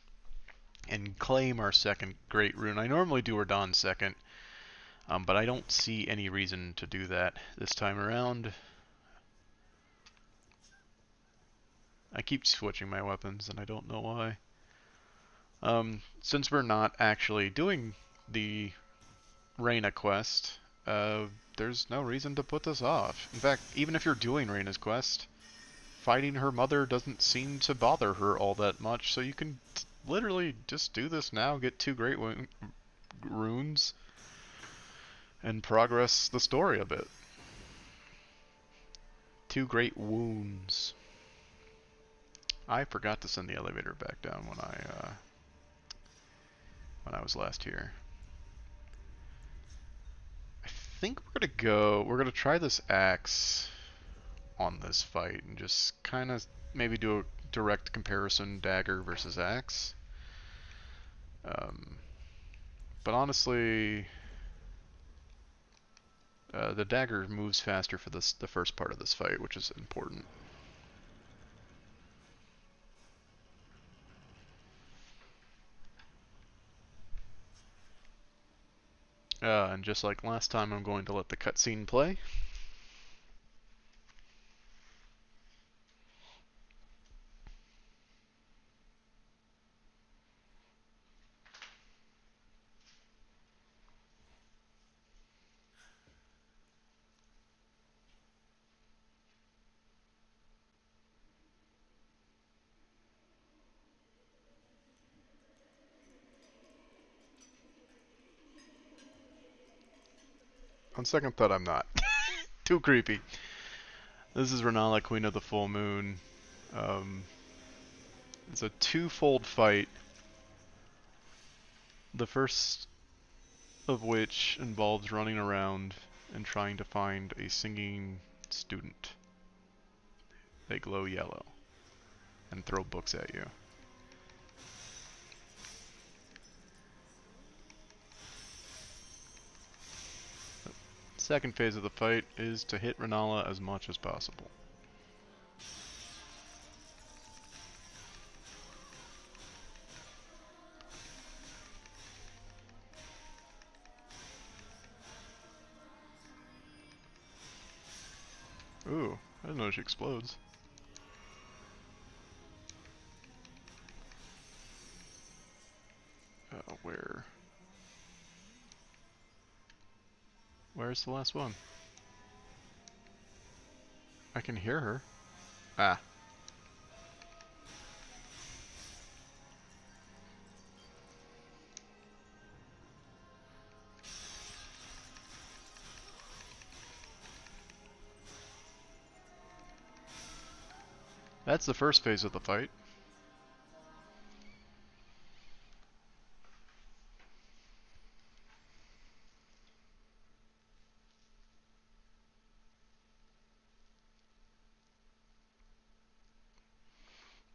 and claim our second Great Rune. I normally do Radahn second, But I don't see any reason to do that this time around. I keep switching my weapons, and I don't know why. Since we're not actually doing the Reyna quest, there's no reason to put this off. In fact, even if you're doing Reyna's quest, fighting her mother doesn't seem to bother her all that much, so you can literally just do this now, get 2 great runes, and progress the story a bit. 2 great wounds. I forgot to send the elevator back down when I was last here. I think we're gonna try this axe on this fight and just kind of maybe do a direct comparison dagger versus axe. Um, but honestly, the dagger moves faster for the first part of this fight, which is important. And just like last time, I'm going to let the cutscene play. On second thought, I'm not. Too creepy. This is Renala, Queen of the Full Moon. Um, it's a twofold fight. The first of which involves running around and trying to find a singing student. They glow yellow and throw books at you. Second phase of the fight is to hit Renala as much as possible. Ooh, I didn't know she explodes. Where? Where's the last one? I can hear her. Ah. That's the first phase of the fight.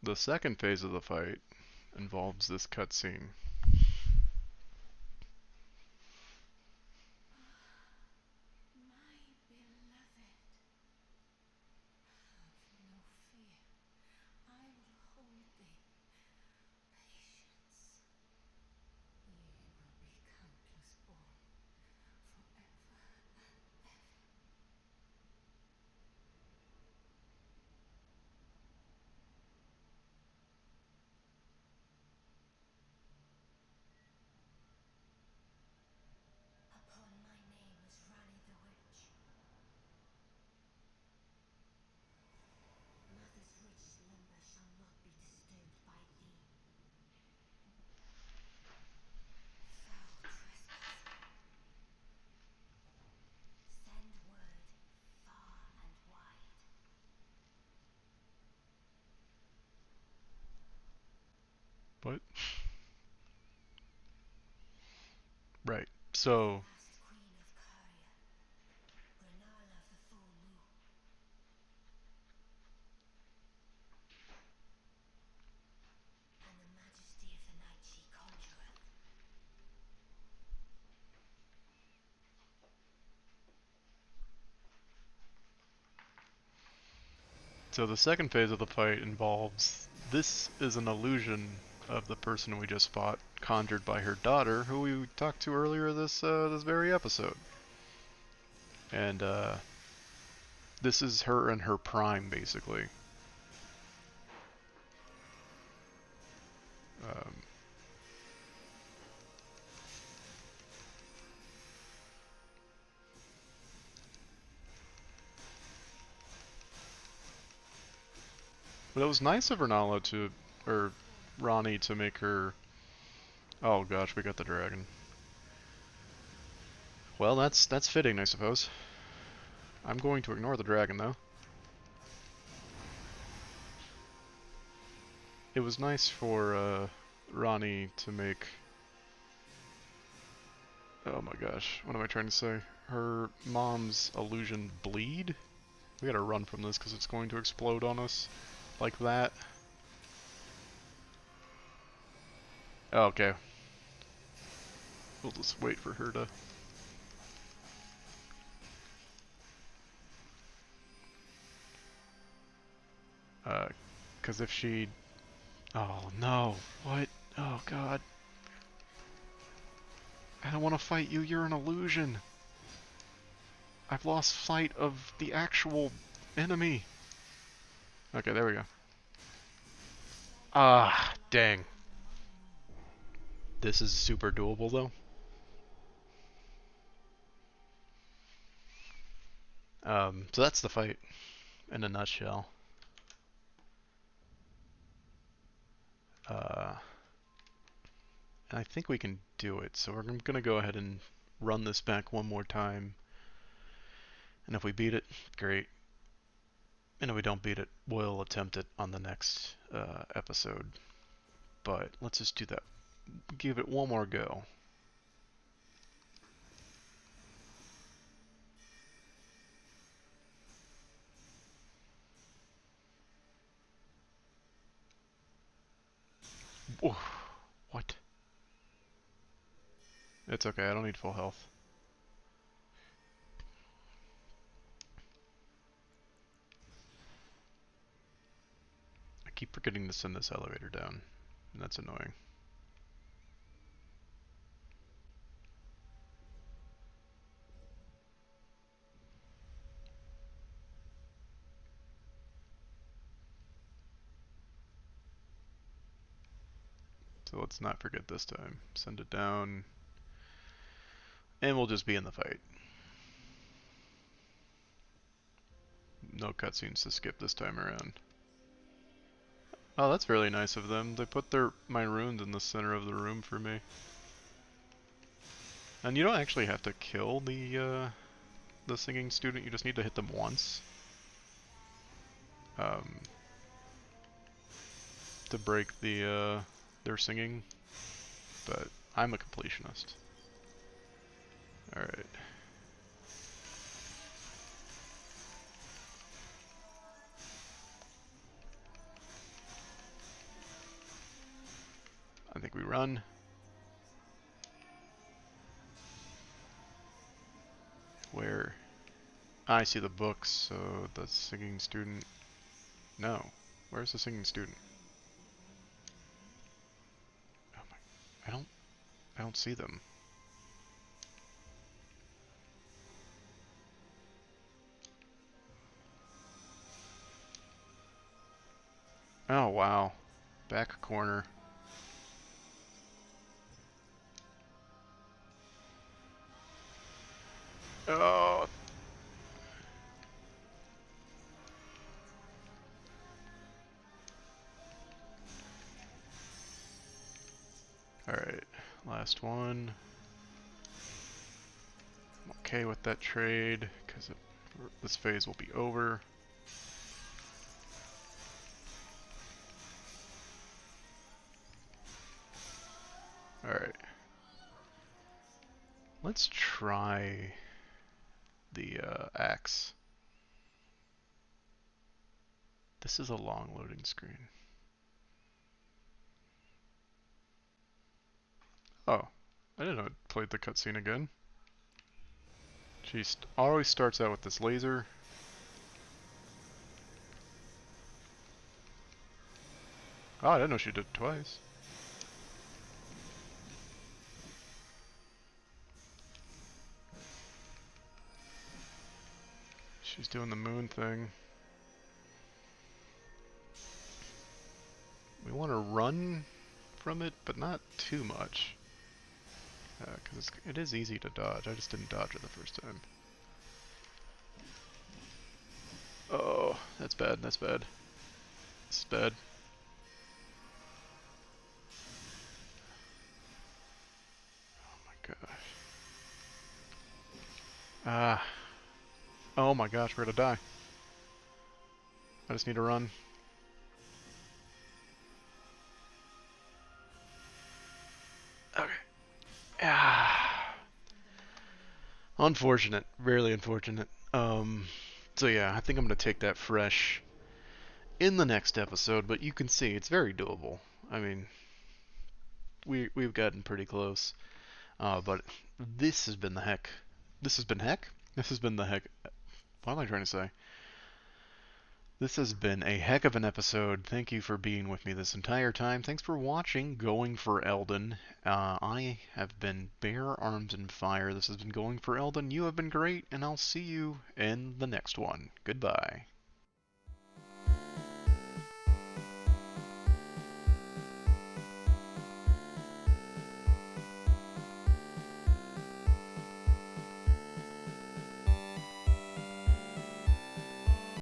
The second phase of the fight involves this cutscene. My beloved, have no fear. I will hold thee. Patience. Ye will be countless born, forever and ever. Upon my name is Rani the Witch. Mother's rich slumber shall not be disturbed by thee. Foul trespasser. Send word far and wide. What? Right. So, Last queen of Caria, Renala of the full moon. And the majesty of the night she conjureth. so the second phase of the fight involves this is an illusion of the person we just fought, conjured by her daughter, who we talked to earlier this very episode. And this is her in her prime, basically. Um, but it was nice of Ronala to, or Ronnie to make her. Oh gosh, we got the dragon. Well, that's fitting, I suppose. I'm going to ignore the dragon, though. It was nice for Ronnie to make. Oh my gosh, what am I trying to say? Her mom's illusion bleed? We gotta run from this because it's going to explode on us. Like that. Oh, okay. We'll just wait for her to. Because if she. Oh no. What? Oh god. I don't want to fight you, you're an illusion. I've lost sight of the actual enemy. Okay, there we go. Ah, dang. This is super doable though. So that's the fight in a nutshell. Uh, and I think we can do it. So we're gonna go ahead and run this back one more time. And if we beat it, great. And if we don't beat it, we'll attempt it on the next episode. But let's just do that. Give it one more go. Whoa. What? It's okay, I don't need full health. I keep forgetting to send this elevator down, and that's annoying. So let's not forget this time. Send it down, and we'll just be in the fight. No cutscenes to skip this time around. Oh, that's really nice of them. They put my runes in the center of the room for me. And you don't actually have to kill the singing student. You just need to hit them once um, to break their singing. But I'm a completionist. All right. I think we run. Where? I see the books, so the singing student. No. Where's the singing student? Oh my, I don't see them. Oh wow. Back corner. Oh. Alright. Last one. I'm okay with that trade, because this phase will be over. Alright. Let's try the axe. This is a long loading screen. Oh, I didn't know it played the cutscene again. She always starts out with this laser. Oh, I didn't know she did it twice. She's doing the moon thing. We want to run from it, but not too much. Because it is easy to dodge. I just didn't dodge it the first time. Oh, that's bad, that's bad. This is bad. Oh my gosh. Ah. Oh my gosh, we're gonna die. I just need to run. Okay. Ah. Unfortunate. Really unfortunate. So yeah, I think I'm gonna take that fresh in the next episode, but you can see it's very doable. I mean, we've gotten pretty close. But this has been the heck. This has been heck? This has been the heck. What am I trying to say? This has been a heck of an episode. Thank you for being with me this entire time. Thanks for watching Going for Elden. I have been Bear Arms and Fire. This has been Going for Elden. You have been great, and I'll see you in the next one. Goodbye.